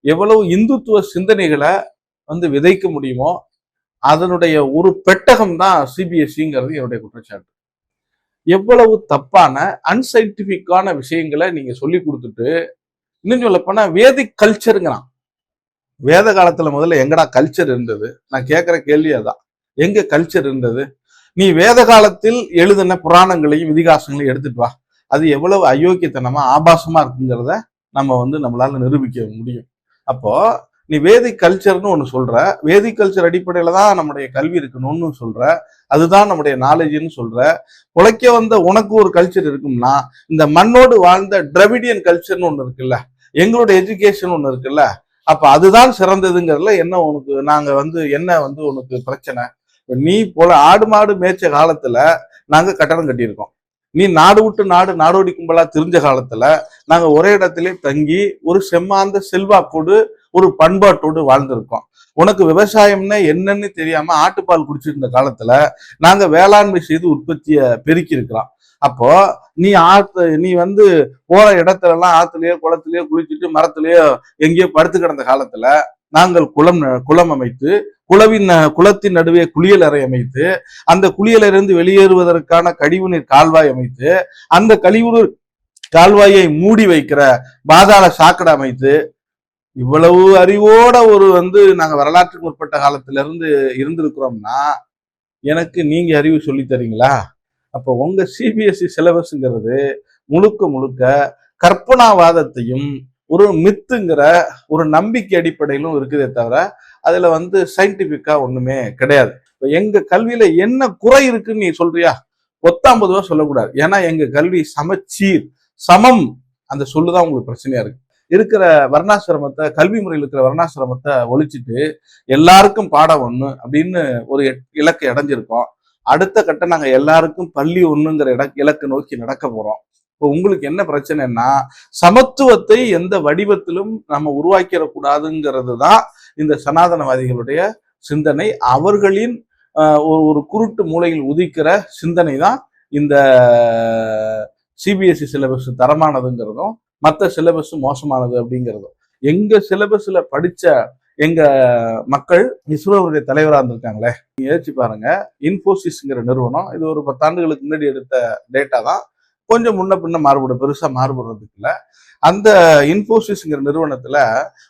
[SPEAKER 1] எவ்வளவு இந்துத்துவ சிந்தனைகளை விதைக்க முடியுமோ, அதனுடைய ஒரு பெட்டகம் தான் சிபிஎஸ்சிங்கிறது என்னுடைய குற்றச்சாட்டு. எவ்வளவு தப்பான அன்சைன்டிபிக்கான விஷயங்களை நீங்க சொல்லி கொடுத்துட்டு, இன்னும் சொல்ல போனா வேதிக் கல்ச்சருங்கிறான். வேத காலத்துல முதல்ல எங்கடா கல்ச்சர் இருந்தது? நான் கேட்கிற கேள்வி அதான். எங்க கல்ச்சர் இருந்தது? நீ வேத காலத்தில் எழுதின புராணங்களையும் இதிகாசங்களையும் எடுத்துட்டு வா. அது எவ்வளவு அயோக்கியத்தனமா ஆபாசமா இருக்குங்கிறத நம்ம நம்மளால நிரூபிக்க முடியும். அப்போ நீ வேதிக் கல்ச்சர்னு ஒண்ணு சொல்ற, வேதிக் கல்ச்சர் அடிப்படையில தான் நம்முடைய கல்வி இருக்கணும்னு சொல்ற, அதுதான் நம்முடைய நாலேஜ்னு சொல்ற. உழைக்க வந்த உனக்கு ஒரு கல்ச்சர் இருக்கும்னா, இந்த மண்ணோடு வாழ்ந்த டிராவிடியன் கல்ச்சர்னு ஒண்ணு இருக்குல்ல, எங்களோட எஜுகேஷன் ஒண்ணு இருக்குல்ல, அப்ப அதுதான் சிறந்ததுங்கிறதுல என்ன உனக்கு நாங்க என்ன உனக்கு பிரச்சனை? நீ போல ஆடு மாடு மேய்ச்ச காலத்துல நாங்க கட்டடம் கட்டியிருக்கோம். நீ நாடு விட்டு நாடோடி கும்பலா தெரிஞ்ச காலத்துல நாங்க ஒரே இடத்திலே தங்கி ஒரு செம்மாந்த செல்வாக்கோடு ஒரு பண்பாட்டோடு வாழ்ந்திருக்கோம். உனக்கு விவசாயம்னா என்னன்னு தெரியாம ஆட்டுப்பால் குடிச்சிருந்த காலத்துல நாங்க வேளாண்மை செய்து உற்பத்தியை பெருக்கி இருக்கிறோம். அப்போ நீ போற இடத்துல எல்லாம் ஆத்துலயோ குளத்திலயோ குளிச்சுட்டு மரத்திலயோ எங்கேயோ படுத்து கிடந்த காலத்துல நாங்கள் குளம் அமைத்து, குளத்தின் நடுவே குளியல் அறை அமைத்து, அந்த குளியலிருந்து வெளியேறுவதற்கான கழிவுநீர் கால்வாய் அமைத்து, அந்த கழிவுநீர் கால்வாயை மூடி வைக்கிற பாதாள சாக்கடை அமைத்து, இவ்வளவு அறிவோட ஒரு நாங்க வரலாற்றுக்கு முற்பட்ட காலத்துல இருந்து இருந்திருக்கிறோம்னா எனக்கு நீங்க அறிவு சொல்லி தரீங்களா? அப்போ உங்க சிபிஎஸ்சி சிலபஸ்ங்கிறது முழுக்க கற்பனாவாதத்தையும் ஒரு மித்துங்கிற ஒரு நம்பிக்கை அடிப்படையிலும் இருக்குதே தவிர அதுல சயின்டிபிக்கா ஒண்ணுமே கிடையாது. எங்க கல்வியில என்ன குறை இருக்குன்னு நீ சொல்றியா? 50 ரூபா சொல்லக்கூடாது. ஏன்னா எங்க கல்வி சமச்சீர், சமம், அந்த சொல்லுதான் உங்களுக்கு பிரச்சனையா இருக்கு. இருக்கிற வர்ணாசிரமத்தை, கல்வி முறையில் இருக்கிற வர்ணாசிரமத்தை ஒழிச்சிட்டு எல்லாருக்கும் பாடம் ஒண்ணு அப்படின்னு ஒரு இலக்கை அடைஞ்சிருக்கோம். அடுத்த கட்டம் நாங்க எல்லாருக்கும் பள்ளி ஒண்ணுங்கிற இலக்கை நோக்கி நடக்க போறோம். இப்போ உங்களுக்கு என்ன பிரச்சனைன்னா, சமத்துவத்தை எந்த வடிவத்திலும் நம்ம உருவாக்கிடக்கூடாதுங்கிறது தான் இந்த சனாதனவாதிகளுடைய சிந்தனை. அவர்களின் ஒரு குருட்டு மூலையில் உதிக்கிற சிந்தனை தான் இந்த சிபிஎஸ்சி சிலபஸ் தரமானதுங்கிறதும் மற்ற சிலபஸ் மோசமானது அப்படிங்கிறதும். எங்க சிலபஸ்ல படிச்ச எங்க மக்கள் இஸ்ரோவுடைய தலைவராக இருந்திருக்காங்களே, நீங்க யோசிச்சு பாருங்க. இன்ஃபோசிஸ்ங்கிற நிறுவனம், இது ஒரு 10 ஆண்டுகளுக்கு முன்னாடி எடுத்த டேட்டா தான், கொஞ்சம் முன்ன பின்ன மாறுபடும், பெருசா மாறுபடுறதுக்கு இல்லை. அந்த இன்ஃபோசிஸ்ங்கிற நிறுவனத்துல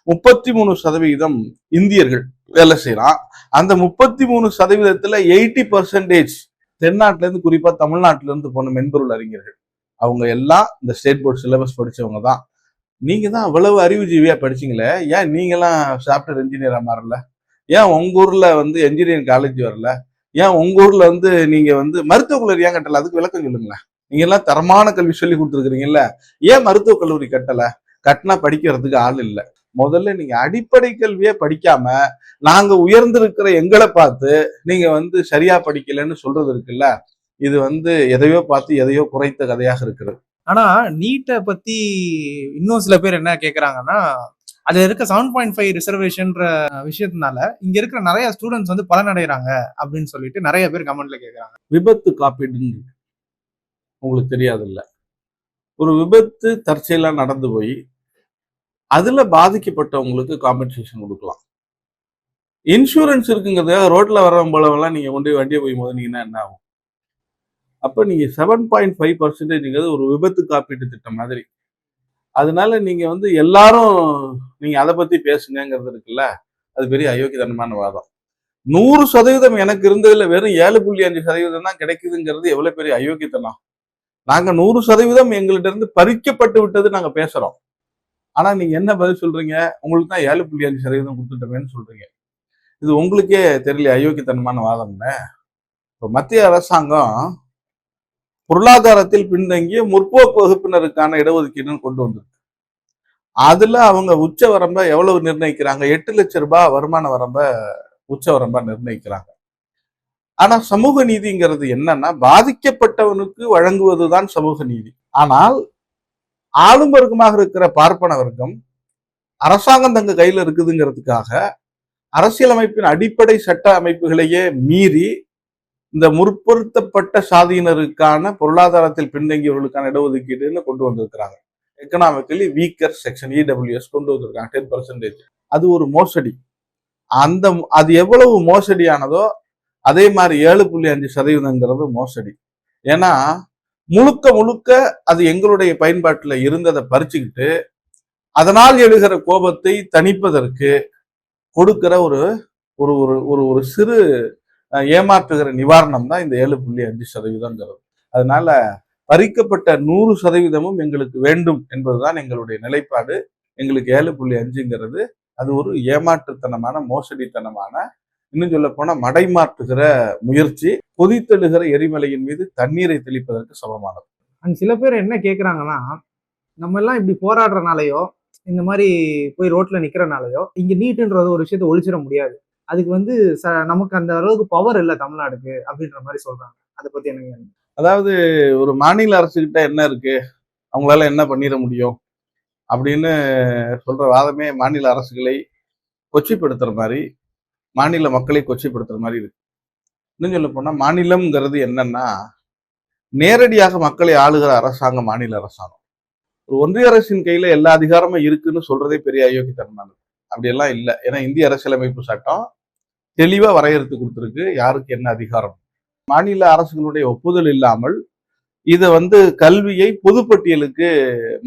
[SPEAKER 1] 33% இந்தியர்கள் வேலை செய்யலாம். அந்த 33%, 80% தென்னாட்டுல இருந்து, குறிப்பா தமிழ்நாட்டுல இருந்து போன மென்பொருள் அறிஞர்கள் அவங்க எல்லாம் இந்த ஸ்டேட் போர்ட் சிலபஸ் படிச்சவங்க தான். நீங்க தான் அவ்வளவு அறிவுஜீவியா படிச்சீங்களே, ஏன் நீங்கெல்லாம் சாப்ட்வேர் இன்ஜினியரா மாறல? ஏன் உங்க ஊர்ல வந்து என்ஜினியரிங் காலேஜ் வரல? ஏன் உங்க ஊர்ல வந்து நீங்க வந்து மருத்துவக் கல்லூரி ஏன் கட்டல? அதுக்கு விளக்கம் சொல்லுங்களேன். நீங்க எல்லாம் தரமான கல்வி சொல்லி கொடுத்துருக்கீங்கல்ல, ஏன் மருத்துவக் கல்லூரி கட்டல? கட்டினா படிக்கிறதுக்கு ஆள் இல்ல. முதல்ல நீங்க அடிப்படை கல்வியே படிக்காம நாங்க உயர்ந்திருக்கிற எங்களை பார்த்து நீங்க வந்து சரியா படிக்கலன்னு சொல்றது இருக்குல்ல, இது வந்து எதையோ பார்த்து எதையோ குறைத்த கதையாக இருக்கிறது.
[SPEAKER 2] ஆனா நீட்டை பத்தி இன்னும் சில பேர் என்ன கேக்குறாங்கன்னா, அதுல இருக்க 7.5 ரிசர்வேஷன்ற விஷயத்தினால இங்க இருக்கிற நிறைய ஸ்டூடெண்ட்ஸ் வந்து பலனடைறாங்க அப்படின்னு சொல்லிட்டு நிறைய பேர் கமெண்ட்ல கேக்குறாங்க.
[SPEAKER 1] விபத்து காப்பீடுன்னு உங்களுக்கு தெரியாது இல்ல? ஒரு விபத்து தற்செயலா நடந்து போய் அதுல பாதிக்கப்பட்டவங்களுக்கு காம்பன்சேஷன் கொடுக்கலாம். இன்சூரன்ஸ் இருக்குங்கிறதுக்காக ரோட்ல வரவங்களெல்லாம் நீங்க கொண்டு போய் வண்டியை போய் மோதினீங்கன்னா என்ன ஆகும்? அப்ப நீங்க 7.5% ஒரு விபத்து காப்பீட்டு திட்டம் மாதிரி. அதனால நீங்க வந்து எல்லாரும் நீங்க அதை பத்தி பேசுங்கிறது இருக்குல்ல, அது பெரிய அயோக்கியத்தனமான வாதம். 100% எனக்கு இருந்ததுல வெறும் 7.5% தான் கிடைக்குதுங்கிறது எவ்வளவு பெரிய அயோக்கியத்தனம். நாங்க 100% எங்கள்கிட்ட இருந்து பறிக்கப்பட்டு விட்டது நாங்க பேசுறோம். ஆனா நீங்க என்ன பதில் சொல்றீங்க? உங்களுக்கு தான் 7.5% கொடுத்துட்டோமேன்னு சொல்றீங்க. இது உங்களுக்கே தெரியல அயோக்கியத்தனமான வாதம்னு. இப்ப மத்திய அரசாங்கம் பொருளாதாரத்தில் பின்தங்கிய முற்போக்கு வகுப்பினருக்கான இடஒதுக்கீடுன்னு கொண்டு வந்திருக்கு. அதுல அவங்க உச்ச வரம்ப எவ்வளவு நிர்ணயிக்கிறாங்க? 8 லட்சம் ரூபாய் வருமான வரம்ப உச்ச வரம்பா நிர்ணயிக்கிறாங்க. ஆனா சமூக நீதிங்கிறது என்னன்னா, பாதிக்கப்பட்டவனுக்கு வழங்குவதுதான் சமூக நீதி. ஆனால் ஆளும் வர்க்கமாக இருக்கிற பார்ப்பன வர்க்கம் அரசாங்கம் தங்க கையில இருக்குதுங்கிறதுக்காக அரசியலமைப்பின் அடிப்படை சட்ட அமைப்புகளையே மீறி இந்த முற்படுத்தப்பட்ட சாதியினருக்கான பொருளாதாரத்தில் பின்தங்கியவர்களுக்கான இடஒதுக்கீடுன்னு கொண்டு வந்திருக்கிறாங்க. எக்கனாமிக்கலி வீக்கர் செக்ஷன் இடபிள்யூஎஸ் கொண்டு வந்திருக்காங்க 10%. அது ஒரு மோசடி. அது எவ்வளவு மோசடியானதோ அதே மாதிரி 7.5% மோசடி. ஏன்னா முழுக்க முழுக்க அது எங்களுடைய பயன்பாட்டுல இருந்ததை பறிச்சுக்கிட்டு அதனால் எழுகிற கோபத்தை தணிப்பதற்கு கொடுக்கிற ஒரு ஒரு ஒரு ஒரு சிறு ஏமாற்றுகிற நிவாரணம் தான் இந்த 7.5%. அதனால பறிக்கப்பட்ட 100%ம் எங்களுக்கு வேண்டும் என்பதுதான் எங்களுடைய நிலைப்பாடு. எங்களுக்கு 7.5ங்கிறது அது ஒரு ஏமாற்றுத்தனமான மோசடித்தனமான, இன்னும் சொல்ல போனா மடைமாற்றுகிற முயற்சி, கொதித்தெழுகிற எரிமலையின் மீது தண்ணீரை தெளிப்பதற்கு சமமானது.
[SPEAKER 2] சில பேர் என்ன கேக்குறாங்கன்னா, நம்ம எல்லாம் இப்படி போராடுறனாலயோ இந்த மாதிரி போய் ரோட்ல நிக்கிறனாலயோ இங்க நீட்டுன்றது ஒரு விஷயத்த ஒழிச்சிட முடியாது. அதுக்கு வந்து நமக்கு அந்த அளவுக்கு பவர் இல்ல தமிழ்நாடுக்கு அப்படின்ற மாதிரி சொல்றாங்க. அதை பத்தி என்ன?
[SPEAKER 1] அதாவது ஒரு மாநில அரசுகிட்ட என்ன இருக்கு, அவங்களால என்ன பண்ணிட முடியும் அப்படின்னு சொல்ற வாதமே மாநில அரசுகளை கொச்சைப்படுத்துற மாதிரி, மாநில மக்களை கொச்சைப்படுத்துற மாதிரி இருக்கு. இன்னும் சொல்ல போனா மாநிலம்ங்கிறது என்னன்னா, நேரடியாக மக்களை ஆளுகிற அரசாங்கம் மாநில அரசாங்கம். ஒரு ஒன்றிய அரசின் கையில எல்லா அதிகாரமும் இருக்குன்னு சொல்றதே பெரிய அயோக்கியத்தனமானது. அப்படியெல்லாம் இல்லை. ஏன்னா இந்திய அரசியலமைப்பு சட்டம் தெளிவா வரையறுத்து கொடுத்துருக்கு யாருக்கு என்ன அதிகாரம். மாநில அரசுகளுடைய ஒப்புதல் இல்லாமல் இதை வந்து கல்வியை பொதுப்பட்டியலுக்கு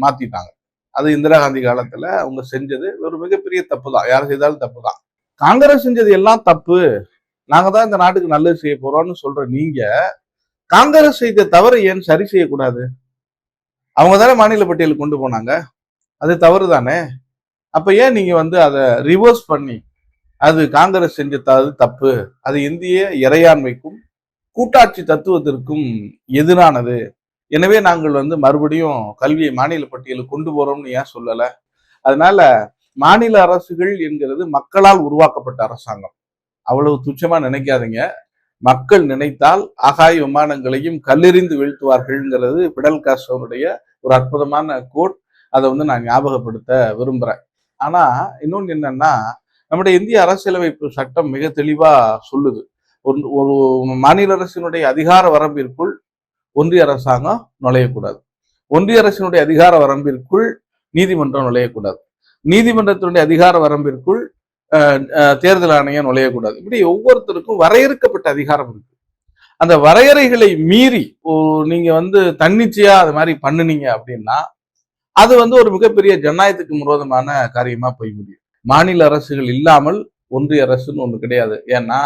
[SPEAKER 1] மாத்திட்டாங்க. அது இந்திரா காந்தி காலத்துல அவங்க செஞ்சது ஒரு மிகப்பெரிய தப்பு தான். யார் செய்தாலும் தப்பு தான். காங்கிரஸ் செஞ்சது எல்லாம் தப்பு, நாங்க தான் இந்த நாட்டுக்கு நல்லது செய்ய போறோம்னு சொல்ற நீங்க காங்கிரஸ் செய்த தவறை ஏன் சரி செய்யக்கூடாது? அவங்க தானே மாநில பட்டியலுக்கு கொண்டு போனாங்க, அது தவறு தானே. அப்ப ஏன் நீங்க வந்து அதை ரிவர்ஸ் பண்ணி அது காங்கிரஸ் செஞ்ச தப்பு, அது இந்திய இறையாண்மைக்கும் கூட்டாட்சி தத்துவத்திற்கும் எதிரானது, எனவே நாங்கள் வந்து மறுபடியும் கல்வியை மாநில பட்டியலுக்கு கொண்டு போறோம்னு ஏன் சொல்லல? அதனால மாநில அரசுகள் என்கிறது மக்களால் உருவாக்கப்பட்ட அரசாங்கம். அவ்வளவு துச்சமா நினைக்காதீங்க. மக்கள் நினைத்தால் ஆகாய விமானங்களையும் கல்லெறிந்து வீழ்த்துவார்கள்ங்கிறது பிடல் காஸ்ட்ரோவுடைய ஒரு அற்புதமான கோட். அதை வந்து நான் ஞாபகப்படுத்த விரும்புறேன். ஆனா இன்னொன்னு என்னன்னா, நம்முடைய இந்திய அரசியலமைப்பு சட்டம் மிக தெளிவா சொல்லுது, ஒரு மாநில அரசினுடைய அதிகார வரம்பிற்குள் ஒன்றிய அரசாங்கம் நுழையக்கூடாது, ஒன்றிய அரசினுடைய அதிகார வரம்பிற்குள் நீதிமன்றம் நுழையக்கூடாது, நீதிமன்றத்தினுடைய அதிகார வரம்பிற்குள் தேர்தல் ஆணையம் நுழையக்கூடாது. இப்படி ஒவ்வொருத்தருக்கும் வரையறுக்கப்பட்ட அதிகாரம் இருக்கு. அந்த வரையறைகளை மீறி நீங்க வந்து தன்னிச்சையா அது மாதிரி பண்ணுனீங்க அப்படின்னா அது வந்து ஒரு மிகப்பெரிய ஜனநாயகத்துக்கு விரோதமான காரியமா போய் முடியும். மாநில அரசுகள் இல்லாமல் ஒன்றிய அரசுன்னு ஒண்ணு கிடையாது. ஏன்னா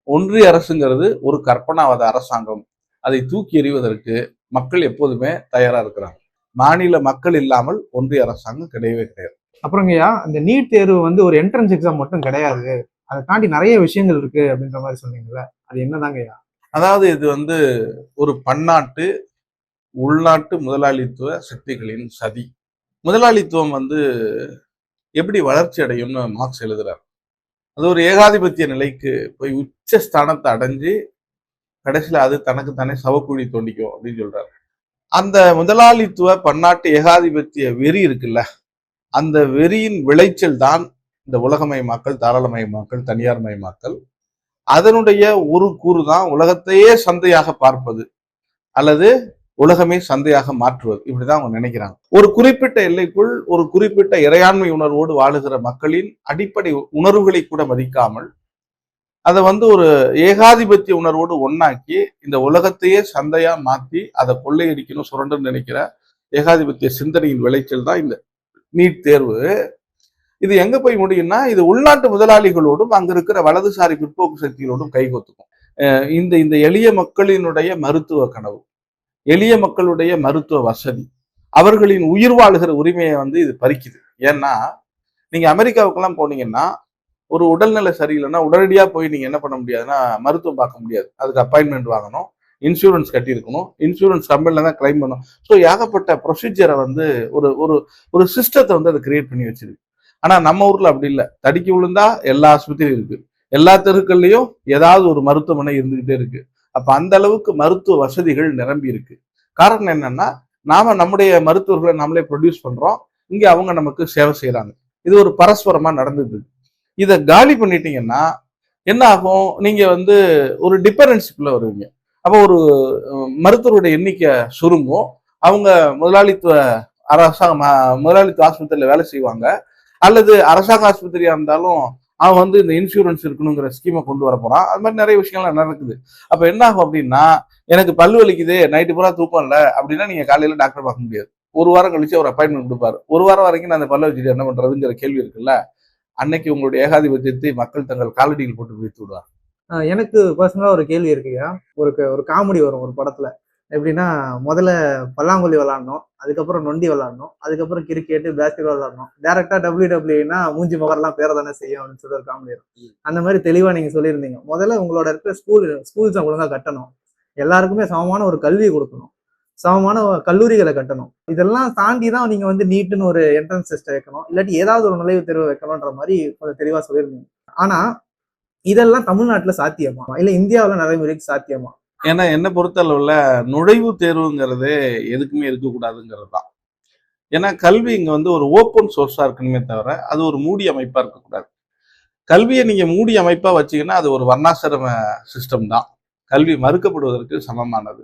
[SPEAKER 1] ஒன்றிய அரசுங்கிறது ஒரு கற்பனாவாத அரசாங்கம். அதை தூக்கி எறிவதற்கு மக்கள் எப்போதுமே தயாரா இருக்கிறாங்க. மாநில மக்கள் இல்லாமல் ஒன்றிய அரசாங்கம் கிடையவே கிடையாது.
[SPEAKER 2] அப்புறங்கய்யா, அந்த நீட் தேர்வு வந்து ஒரு என்ட்ரன்ஸ் எக்ஸாம் மட்டும் கிடையாது, அதை தாண்டி நிறைய விஷயங்கள் இருக்கு அப்படின்ற மாதிரி சொன்னீங்கல்ல, அது என்னதாங்கய்யா?
[SPEAKER 1] அதாவது இது வந்து ஒரு பன்னாட்டு உள்நாட்டு முதலாளித்துவ சக்திகளின் சதி. முதலாளித்துவம் வந்து எப்படி வளர்ச்சி அடையும்னு மார்க்ஸ் எழுதுறார். அது ஒரு ஏகாதிபத்திய நிலைக்கு போய் உச்ச ஸ்தானத்தை அடைஞ்சு கடைசியில அது தனக்கு தானே சவக்குழி தோண்டிக்கும் அப்படின்னு சொல்றாரு. அந்த முதலாளித்துவ பன்னாட்டு ஏகாதிபத்திய வெறி இருக்குல்ல, அந்த வெறியின் விளைச்சல் தான் இந்த உலகமயமாக்கல், தாராளமயமாக்கல், தனியார்மயமாக்கல். அதனுடைய ஒரு கூறு தான் உலகத்தையே சந்தையாக பார்ப்பது அல்லது உலகமே சந்தையாக மாற்றுவது. இப்படிதான் அவங்க நினைக்கிறாங்க. ஒரு குறிப்பிட்ட எல்லைக்குள் ஒரு குறிப்பிட்ட இறையாண்மை உணர்வோடு வாழுகிற மக்களின் அடிப்படை உணர்வுகளை கூட மதிக்காமல் அதை வந்து ஒரு ஏகாதிபத்திய உணர்வோடு ஒன்னாக்கி இந்த உலகத்தையே சந்தையா மாத்தி அதை கொள்ளையடிக்கணும், சுரண்டுன்னு நினைக்கிற ஏகாதிபத்திய சிந்தனையின் விளைச்சல் தான் இந்த நீட் தேர்வு. இது எங்க போய் முடியும்னா, இது உள்நாட்டு முதலாளிகளோடும் அங்க இருக்கிற வலதுசாரி பிற்போக்கு சக்திகளோடும் கைகோத்துக்கும். இந்த இந்த எளிய மக்களினுடைய மருத்துவ கனவு, எளிய மக்களுடைய மருத்துவ வசதி, அவர்களின் உயிர் வாழ்கிற உரிமையை வந்து இது பறிக்குது. ஏன்னா நீங்க அமெரிக்காவுக்கெல்லாம் போனீங்கன்னா ஒரு உடல்நிலை சரியில்லைன்னா உடனடியா போய் நீங்க என்ன பண்ண முடியாதுன்னா மருத்துவம் பார்க்க முடியாது. அதுக்கு அப்பாயின்மெண்ட் வாங்கணும், இன்சூரன்ஸ் கட்டியிருக்கணும், இன்சூரன்ஸ் கம்பெனில தான் கிளைம் பண்ணணும். ஸோ ஏகப்பட்ட ப்ரொசீஜரை வந்து ஒரு ஒரு ஒரு சிஸ்டத்தை வந்து அதை கிரியேட் பண்ணி வச்சிருக்கு. ஆனா நம்ம ஊர்ல அப்படி இல்லை. தடுக்கி விழுந்தா எல்லா ஆஸ்பத்திரியும் இருக்கு, எல்லா தெருக்கள்லயும் ஏதாவது ஒரு மருத்துவமனை இருந்துகிட்டே இருக்கு. அப்ப அந்த அளவுக்கு மருத்துவ வசதிகள் நிரம்பி இருக்கு. காரணம் என்னன்னா, நாம நம்முடைய மருத்துவர்களை நம்மளே ப்ரொடியூஸ் பண்றோம், இங்க அவங்க நமக்கு சேவை செய்யறாங்க. இது ஒரு பரஸ்பரமா நடந்துட்டு இருக்கு. இதை காலி பண்ணிட்டீங்கன்னா என்ன ஆகும்? நீங்க வந்து ஒரு டிபெண்டன்சிக்குள்ள வருவீங்க. அப்போ ஒரு மருத்துவருடைய எண்ணிக்கை சுருங்கும். அவங்க முதலாளித்துவ முதலாளித்துவ ஆஸ்பத்திரியில வேலை செய்வாங்க, அல்லது அரசாங்க ஆஸ்பத்திரியா இருந்தாலும் அவன் வந்து இந்த இன்சூரன்ஸ் இருக்கணுங்கிற ஸ்கீமை கொண்டு வர போறான். அது மாதிரி நிறைய விஷயங்கள்லாம் நடக்குது. அப்ப என்ன ஆகும் அப்படின்னா, எனக்கு பல்லு வலிக்குது, நைட்டு பூரா தூக்கம் இல்லை அப்படின்னா நீங்க காலையில டாக்டர் பார்க்க முடியாது. ஒரு வாரம் கழிச்சு ஒரு அப்பாயின்மெண்ட் கொடுப்பாரு. ஒரு வாரம் வரைக்கும் நான் அந்த பல்ல வச்சுட்டு என்ன பண்றதுங்கிற கேள்வி இருக்குல்ல, அன்னைக்கு உங்களுடைய ஏகாதிபத்தியத்தை மக்கள் தங்கள் காலடியில் போட்டு விழித்து விடுவார்.
[SPEAKER 2] எனக்கு பர்சனலா ஒரு கேள்வி இருக்குயா. ஒரு காமெடி வரும் ஒரு படத்துல. எப்படின்னா, முதல்ல பல்லாங்குழி விளாடணும், அதுக்கப்புறம் நொண்டி விளாடணும், அதுக்கப்புறம் கிரிக்கெட், பேஸ்கெட் விளாடணும். டேரக்டா டபிள்யூடபிள்யூனா மூஞ்சி முகரெல்லாம் பேர தானே செய்யும் அப்படின்னு சொல்லி ஒரு காமெடி இருக்கும். அந்த மாதிரி தெளிவா நீங்க சொல்லியிருந்தீங்க. முதல்ல உங்களோட இருக்கிற ஸ்கூல்ஸ் ஒழுங்கா கட்டணும், எல்லாருக்குமே சமமான ஒரு கல்வி கொடுக்கணும், சமமான கல்லூரிகளை கட்டணும். இதெல்லாம் தாண்டி தான் நீங்க வந்து நீட்டுன்னு ஒரு என்ட்ரன்ஸ் டெஸ்ட் வைக்கணும், இல்லாட்டி ஏதாவது ஒரு நுழைவுத் தேர்வு வைக்கணும்ன்ற மாதிரி கொஞ்சம் தெளிவா சொல்லியிருந்தீங்க. ஆனா இதெல்லாம் தமிழ்நாட்டுல சாத்தியமா, இல்ல இந்தியாவுல நடைமுறைக்கு சாத்தியமா?
[SPEAKER 1] ஏன்னா என்ன பொறுத்தளவுல நுழைவுத் தேர்வுங்கிறது எதுக்குமே இருக்கக்கூடாதுங்கிறது தான். ஏன்னா கல்வி இங்க வந்து ஒரு ஓப்பன் சோர்ஸா இருக்கணுமே தவிர அது ஒரு மூடி அமைப்பா இருக்கக்கூடாது. கல்வியை நீங்க மூடி அமைப்பா வச்சீங்கன்னா அது ஒரு வர்ணாசிரம சிஸ்டம் தான். கல்வி மறுக்கப்படுவதற்கு சமமானது.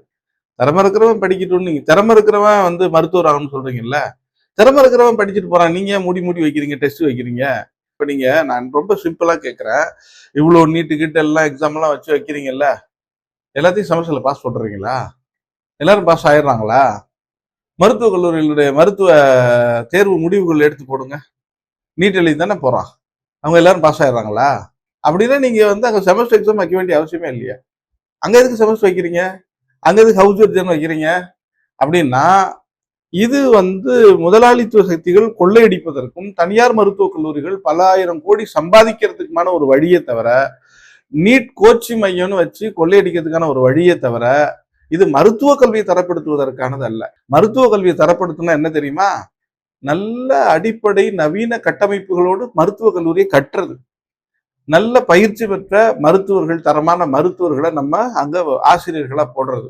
[SPEAKER 1] திறமை இருக்கிறவன் படிக்கட்டும். நீங்க திறமை இருக்கிறவன் வந்து மருத்துவர் ஆகணும்னு சொல்றீங்கல்ல, திறமை இருக்கிறவன் படிச்சுட்டு போறான். நீங்க ஏன் மூடி மூடி வைக்கிறீங்க, டெஸ்ட் வைக்கிறீங்க? இப்ப நீங்க, நான் ரொம்ப சிம்பிளா கேட்கிறேன், இவ்வளவு நீட்டு கிட்ட எல்லாம் எக்ஸாம் எல்லாம் வச்சு வைக்கிறீங்கல்ல, எல்லாத்தையும் செமஸ்டர்ல பாஸ் பண்றீங்களா? எல்லாரும் பாஸ் ஆயிடுறாங்களா? மருத்துவக் கல்லூரிகளுடைய மருத்துவ தேர்வு முடிவுகள் எடுத்து போடுங்க. நீட் எழுதி தானே போறான், அவங்க எல்லாரும் பாஸ் ஆயிடுறாங்களா? அப்படின்னா நீங்க வந்து அங்க செமஸ்டர் எக்ஸாம் வைக்க வேண்டிய அவசியமே இல்லையா? அங்க எதுக்கு செமஸ்டர் வைக்கிறீங்க? அங்க எதுக்கு ஹவுஸ் எக்ஸாம் வைக்கிறீங்க? அப்படின்னா இது வந்து முதலாளித்துவ சக்திகள் கொள்ளையடிப்பதற்கும் தனியார் மருத்துவக் கல்லூரிகள் பல ஆயிரம் கோடி சம்பாதிக்கிறதுக்குமான ஒரு வழியே தவிர, நீட் கோச்சிங் மையம்னு வச்சு கொள்ளையடிக்கிறதுக்கான ஒரு வழியே தவிர இது மருத்துவ கல்வியை தரப்படுத்துவதற்கானது அல்ல. மருத்துவ கல்வியை தரப்படுத்துனா என்ன தெரியுமா? நல்ல அடிப்படை நவீன கட்டமைப்புகளோடு மருத்துவக் கல்லூரியை கட்டுறது, நல்ல பயிற்சி பெற்ற மருத்துவர்கள், தரமான மருத்துவர்களை நம்ம அங்க ஆசிரியர்களா போடுறது,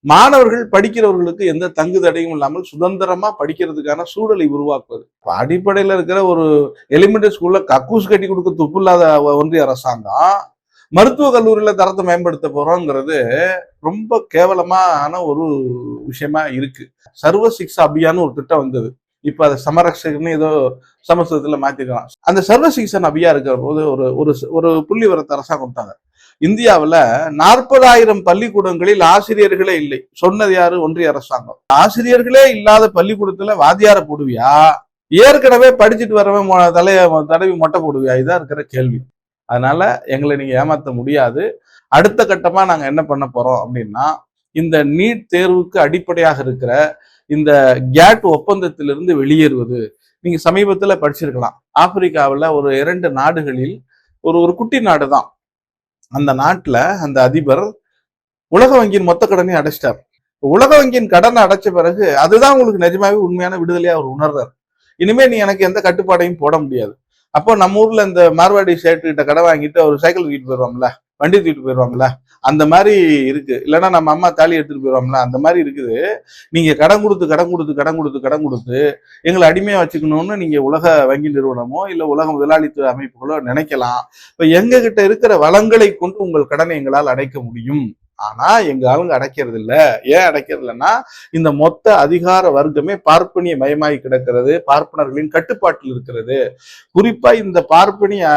[SPEAKER 1] மாணவர்கள் படிக்கிறவர்களுக்கு எந்த தங்கு தடையும் இல்லாமல் சுதந்திரமா படிக்கிறதுக்கான சூழலை உருவாக்குவது. அடிப்படையில இருக்கிற ஒரு எலிமெண்டரி ஸ்கூல்ல கக்கூஸ் கட்டி கொடுக்க துப்பு இல்லாத ஒன்றிய அரசாங்கம் மருத்துவ கல்லூரியில தரத்தை மேம்படுத்த போறோங்கிறது ரொம்ப கேவலமான ஒரு விஷயமா இருக்கு. சர்வ சிக்ஷா அபியான்னு ஒரு திட்டம் வந்தது. இப்ப அதை சமரக்ஷகன்னு ஏதோ சமஸ்கிருதத்துல மாத்திக்கலாம். அந்த சர்வ சிக்ஷன் அபியா இருக்கிற போது ஒரு புள்ளி விவரத்தை அரசாங்கம் கொடுத்தாங்க. இந்தியாவுல 40,000 பள்ளிக்கூடங்களில் ஆசிரியர்களே இல்லை. சொன்னது யாரு? ஒன்றிய அரசாங்கம். ஆசிரியர்களே இல்லாத பள்ளிக்கூடத்துல வாத்தியார போடுவியா, ஏற்கனவே படிச்சுட்டு வரவன் தலைய தடவி மொட்டை போடுவியா? இதான் இருக்கிற கேள்வி. அதனால எங்களை நீங்க ஏமாற்ற முடியாது. அடுத்த கட்டமா நாங்க என்ன பண்ண போறோம் அப்படின்னா, இந்த நீட் தேர்வுக்கு அடிப்படையாக இருக்கிற இந்த கேட் ஒப்பந்தத்திலிருந்து வெளியேறுவது. நீங்க சமீபத்துல படிச்சிருக்கலாம், ஆப்பிரிக்காவில் ஒரு 2 நாடுகளில் ஒரு ஒரு குட்டி நாடு தான், அந்த நாட்டுல அந்த அதிபர் உலக வங்கியின் மொத்த கடனையும் அடைச்சிட்டார். உலக வங்கியின் கடனை அடைச்ச பிறகு அதுதான் உங்களுக்கு நிஜமாவே உண்மையான விடுதலையா அவர் உணர்றாரு. இனிமே நீ எனக்கு எந்த கட்டுப்பாடையும் போட முடியாது. அப்போ நம்ம ஊர்ல இந்த மார்வாடி சேட்டு கிட்ட கடை வாங்கிட்டு ஒரு சைக்கிள் தூக்கிட்டு போயிடுவாங்கல்ல, வண்டி தூக்கிட்டு போயிடுவாங்கல்ல, அந்த மாதிரி இருக்கு. இல்லைன்னா நம்ம அம்மா தாலி எடுத்துட்டு போயிடுவாங்கல்ல, அந்த மாதிரி இருக்குது. நீங்க கடன் கொடுத்து எங்களை அடிமையா வச்சுக்கணும்னு நீங்க உலக வங்கி நிறுவனமோ இல்ல உலக முதலாளித்துவ அமைப்புகளோ நினைக்கலாம். இப்ப எங்க கிட்ட இருக்கிற வளங்களை கொண்டு உங்கள் கடனை எங்களால் அடைக்க முடியும். ஆனா எங்க ஆளுங்க அடைக்கிறது இல்ல. ஏன் அடைக்கிறது இல்லைன்னா, இந்த மொத்த அதிகார வர்க்கமே பார்ப்பனிய மயமாகி கிடக்கிறது, பார்ப்பனர்களின் கட்டுப்பாட்டில் இருக்கிறது. குறிப்பா இந்த பார்ப்பனிய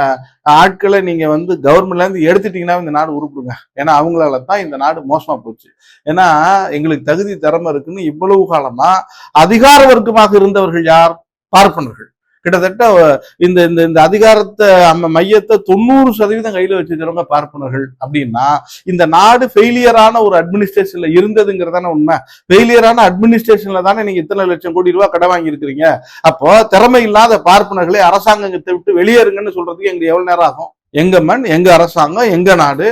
[SPEAKER 1] ஆட்களை நீங்க வந்து கவர்மெண்ட்ல இருந்து எடுத்துட்டீங்கன்னா இந்த நாடு உருப்பிடுங்க. ஏன்னா அவங்களால தான் இந்த நாடு மோசமா போச்சு. ஏன்னா எங்களுக்கு தகுதி திறமை இருக்குன்னு இவ்வளவு காலமா அதிகார வர்க்கமாக இருந்தவர்கள் யார்? பார்ப்பனர்கள். கிட்டத்தட்ட இந்த இந்த இந்த அதிகாரத்தை மையத்தை 90% கையில வச்சிருக்கிறவங்க பார்ப்பனர்கள். அப்படின்னா இந்த நாடு ஃபெயிலியரான ஒரு அட்மினிஸ்ட்ரேஷன்ல இருந்ததுங்கிறதான உண்மை. ஃபெயிலியரான அட்மினிஸ்ட்ரேஷன்ல தானே நீங்க இத்தனை லட்சம் கோடி ரூபாய் கடன் வாங்கி இருக்கிறீங்க. அப்போ திறமை இல்லாத பார்ப்பனர்களை அரசாங்கத்தை விட்டு வெளியேறுங்கன்னு சொல்றதுக்கு எங்களுக்கு எவ்வளவு நேரம் ஆகும்? எங்க மண், எங்க அரசாங்கம், எங்க நாடு,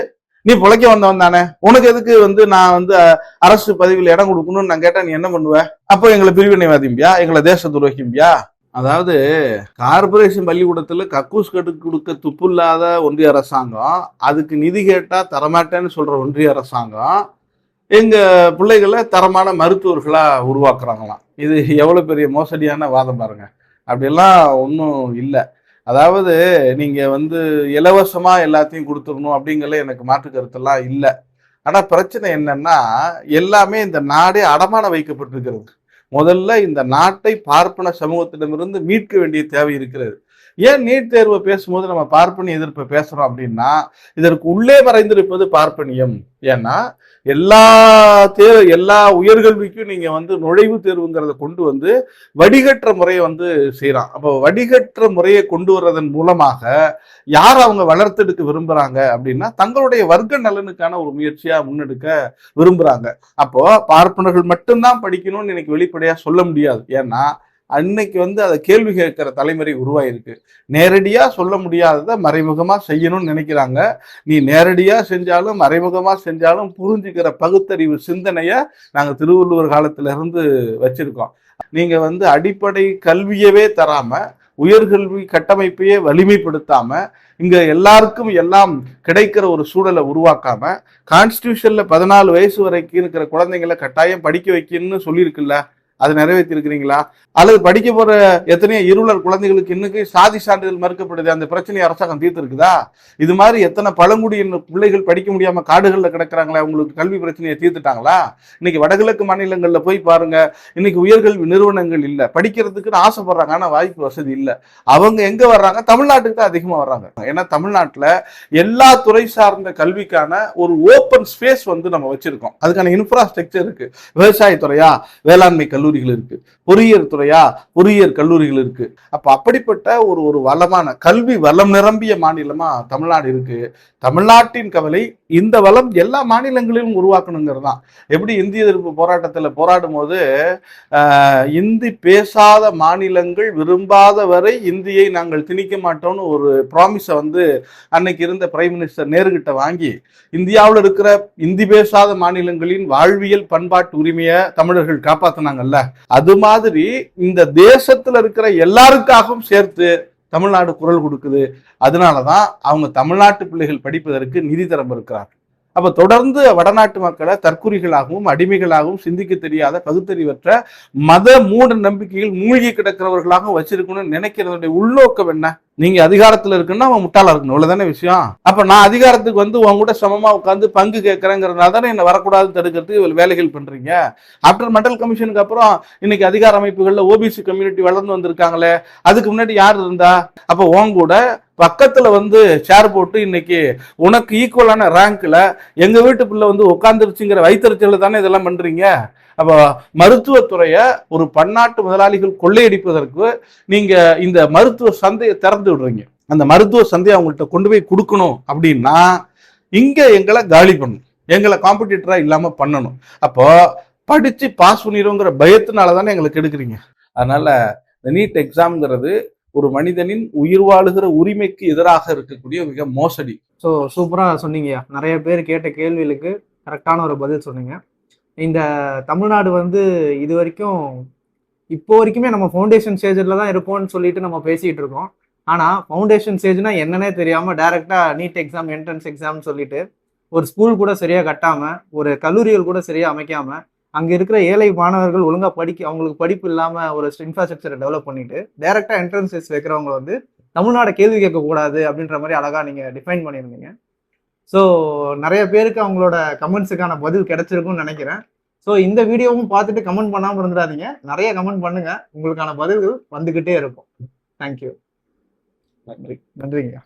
[SPEAKER 1] நீ பிழைக்க வந்தவன் தானே, உனக்கு எதுக்கு வந்து நான் வந்து அரசு பதவியில் இடம் கொடுக்கணும்னு நான் கேட்டா நீ என்ன பண்ணுவ? அப்போ எங்களை பிரிவினைவாதிம்பியா, எங்களை தேச துரோகிம்பியா? அதாவது கார்பரேஷன் பள்ளிக்கூடத்துல கக்கூஸ் கொடுக்க துப்பு இல்லாத ஒன்றிய அரசாங்கம், அதுக்கு நிதி கேட்டா தரமாட்டேன்னு சொல்ற ஒன்றிய அரசாங்கம் எங்க பிள்ளைகளை தரமான மருத்துவர்களா உருவாக்குறாங்களாம். இது எவ்வளவு பெரிய மோசடியான வாதம் பாருங்க. அப்படியெல்லாம் ஒன்றும் இல்லை. அதாவது நீங்க வந்து இலவசமா எல்லாத்தையும் கொடுத்துடணும் அப்படிங்கல எனக்கு மாற்று கருத்தெல்லாம் இல்லை. ஆனா பிரச்சனை என்னன்னா, எல்லாமே இந்த நாடே அடமான வைக்கப்பட்டிருக்கிறது. முதல்ல இந்த நாட்டை பார்ப்பன சமூகத்திடமிருந்து மீட்க வேண்டிய தேவை இருக்கிறது. ஏன் நீட் தேர்வை பேசும்போது நம்ம பார்ப்பனிய எதிர்ப்பை பேசுறோம் அப்படின்னா, இதற்கு உள்ளே மறைந்திருப்பது பார்ப்பனியம். ஏன்னா எல்லா உயர்கல்விக்கும் நீங்க வந்து நுழைவு தேர்வுங்கிறத கொண்டு வந்து வடிகற்ற முறையை வந்து செய்யறான். அப்போ வடிகற்ற முறையை கொண்டு வர்றதன் மூலமாக யார் அவங்க வளர்த்தெடுக்க விரும்புறாங்க அப்படின்னா, தங்களுடைய வர்க்க நலனுக்கான ஒரு முயற்சியா முன்னெடுக்க விரும்புறாங்க. அப்போ பார்ப்பனர்கள் மட்டும்தான் படிக்கணும்னு எனக்கு வெளிப்படையா சொல்ல முடியாது. ஏன்னா அன்னைக்கு வந்து அதை கேள்வி கேட்கிற தலைமுறை உருவாயிருக்கு. நேரடியா சொல்ல முடியாததை மறைமுகமா செய்யணும்னு நினைக்கிறாங்க. நீ நேரடியா செஞ்சாலும் மறைமுகமா செஞ்சாலும் புரிஞ்சுக்கிற பகுத்தறிவு சிந்தனைய நாங்க திருவள்ளுவர் காலத்துல இருந்து வச்சிருக்கோம். நீங்க வந்து அடிப்படை கல்வியவே தராம, உயர்கல்வி கட்டமைப்பையே வலிமைப்படுத்தாம, இங்க எல்லாருக்கும் எல்லாம் கிடைக்கிற ஒரு சூழலை உருவாக்காம, கான்ஸ்டிடியூஷன்ல 14 வயசு வரைக்கும் இருக்கிற குழந்தைங்களை கட்டாயம் படிக்க வைக்கணும்னு சொல்லியிருக்குல்ல, அதை நிறைவேற்றி இருக்கிறீங்களா? அல்லது படிக்க போற எத்தனையோ இருளர் குழந்தைகளுக்கு இன்னைக்கு சாதி சான்றிதழ் மறுக்கப்படுது, அந்த பிரச்சனையை அரசாங்கம் தீர்த்து இருக்குதா? இது மாதிரி எத்தனை பழங்குடியின பிள்ளைகள் படிக்க முடியாம காடுகள்ல கிடக்குறாங்களா? உங்களுக்கு கல்வி பிரச்சனையை தீர்த்துட்டாங்களா? இன்னைக்கு வடகிழக்கு மாநிலங்கள்ல போய் பாருங்க, இன்னைக்கு உயர்கல்வி நிறுவனங்கள் இல்ல, படிக்கிறதுக்குன்னு ஆசைப்படுறாங்க, ஆனா வாய்ப்பு வசதி இல்லை. அவங்க எங்க வர்றாங்க? தமிழ்நாட்டுக்கு தான் அதிகமா வர்றாங்க. ஏன்னா தமிழ்நாட்டுல எல்லா துறை சார்ந்த கல்விக்கான ஒரு ஓப்பன் ஸ்பேஸ் வந்து நம்ம வச்சிருக்கோம். அதுக்கான இன்ஃப்ராஸ்ட்ரக்சர் இருக்கு. விவசாயத்துறையா வேளாண்மை கல்லூரிகள் இருக்கு, பொறியியல் துறையா பொறியியல் கல்லூரிகள் இருக்கு. அப்ப அப்படிப்பட்ட ஒரு வளமான கல்வி வளம் நிரம்பிய மாநிலமா தமிழ்நாடு இருக்கு. தமிழ்நாட்டின் கவலை இந்த வளம் எல்லா மாநிலங்களிலும் உருவாக்கணுங்கிறது தான். எப்படி இந்திய எதிர்ப்பு போராட்டத்தில் போராடும் போது இந்தி பேசாத மாநிலங்கள் விரும்பாத வரை இந்தியை நாங்கள் திணிக்க மாட்டோம்னு ஒரு ப்ராமிஸை வந்து அன்னைக்கு இருந்த பிரைம் மினிஸ்டர் நேருகிட்ட வாங்கி, இந்தியாவில் இருக்கிற இந்தி பேசாத மாநிலங்களின் வாழ்வியல் பண்பாட்டு உரிமையை தமிழர்கள் காப்பாத்தினாங்கல்ல, அது மாதிரி இந்த தேசத்துல இருக்கிற எல்லாருக்காகவும் சேர்த்து தமிழ்நாடு குரல் கொடுக்குது. அதனாலதான் அவங்க தமிழ்நாட்டு பிள்ளைகள் படிப்பதற்கு நிதி தரம் இருக்கிறார். அப்ப தொடர்ந்து வடநாட்டு மக்களை தற்குறிகளாகவும் அடிமைகளாகவும் சிந்திக்க தெரியாத பகுத்தறிவற்ற மத மூட நம்பிக்கையில் மூழ்கி கிடக்கிறவர்களாகவும் வச்சிருக்கணும்னு நினைக்கிறதுடைய உள்நோக்கம் என்ன? நீங்க அதிகாரத்துல இருக்குன்னா அவன் முட்டாளா இருக்கணும், இவ்வளவுதானே விஷயம். அப்ப நான் அதிகாரத்துக்கு வந்து உங்க கூட சமமா உட்காந்து பங்கு கேட்கறேங்கிறதுனால தானே என்ன வரக்கூடாதுன்னு தடுக்கிறதுக்கு வேலைகள் பண்றீங்க. ஆஃப்டர் மண்டல் கமிஷனுக்கு அப்புறம் இன்னைக்கு அதிகார அமைப்புகள்ல ஓபிசி கம்யூனிட்டி வளர்ந்து வந்திருக்காங்களே, அதுக்கு முன்னாடி யார் இருந்தா? அப்ப உன் கூட பக்கத்துல வந்து சேர் போட்டு இன்னைக்கு உனக்கு ஈக்குவலான ரேங்க்ல எங்க வீட்டு பிள்ளை வந்து உட்காந்துருச்சுங்கிற வைத்தறிச்சல தானே இதெல்லாம் பண்றீங்க. அப்ப மருத்துவத்துறைய ஒரு பன்னாட்டு முதலாளிகள் கொள்ளையடிப்பதற்கு நீங்க இந்த மருத்துவ சந்தையை திறந்து விடுறீங்க. அந்த மருத்துவ சந்தையை அவங்கள்ட்ட கொண்டு போய் கொடுக்கணும் அப்படின்னா இங்க எங்களை காலி பண்ணணும், எங்களை காம்படிட்டரா இல்லாம பண்ணணும். அப்போ படிச்சு பாஸ் பண்ணிடுங்கிற பயத்தினால தானே எங்களுக்கு எடுக்கிறீங்க. அதனால இந்த நீட் எக்ஸாம்ங்கிறது ஒரு மனிதனின் உயிர் வாழுகிற உரிமைக்கு எதிராக இருக்கக்கூடிய மிக மோசடி.
[SPEAKER 2] ஸோ சூப்பராக சொன்னீங்கய்யா. நிறைய பேர் கேட்ட கேள்விகளுக்கு கரெக்டான ஒரு பதில் சொன்னீங்க. இந்த தமிழ்நாடு வந்து இது வரைக்கும் இப்போ வரைக்குமே நம்ம ஃபவுண்டேஷன் ஸ்டேஜில் தான் இருக்கோம்னு சொல்லிட்டு நம்ம பேசிகிட்டு இருக்கோம். ஆனால் ஃபவுண்டேஷன் ஸ்டேஜ்னா என்னன்னே தெரியாமல் டைரெக்டாக நீட் எக்ஸாம், என்ட்ரன்ஸ் எக்ஸாம்னு சொல்லிட்டு ஒரு ஸ்கூல் கூட சரியாக கட்டாமல், ஒரு கல்லூரிகள் கூட சரியாக அமைக்காமல், அங்கே இருக்கிற ஏழை மாணவர்கள் ஒழுங்காக அவங்களுக்கு படிப்பு இல்லாமல் ஒரு இன்ஃப்ராஸ்ட்ரக்சரை டெவலப் பண்ணிட்டு டைரெக்டாக என்ட்ரன்ஸ் டெஸ்ட் வைக்கிறவங்க வந்து தமிழ்நாடு கேள்வி கேட்கக்கூடாது அப்படின்ற மாதிரி அழகாக நீங்கள் டிஃபைன் பண்ணியிருந்தீங்க. ஸோ நிறைய பேருக்கு அவங்களோட கமெண்ட்ஸுக்கான பதில் கிடைச்சிருக்கும்னு நினைக்கிறேன். ஸோ இந்த வீடியோவும் பார்த்துட்டு கமெண்ட் பண்ணாமல் இருந்துடாதீங்க, நிறைய கமெண்ட் பண்ணுங்க, உங்களுக்கான பதில்கள் வந்துக்கிட்டே இருக்கும். தேங்க்யூ. நன்றிங்க.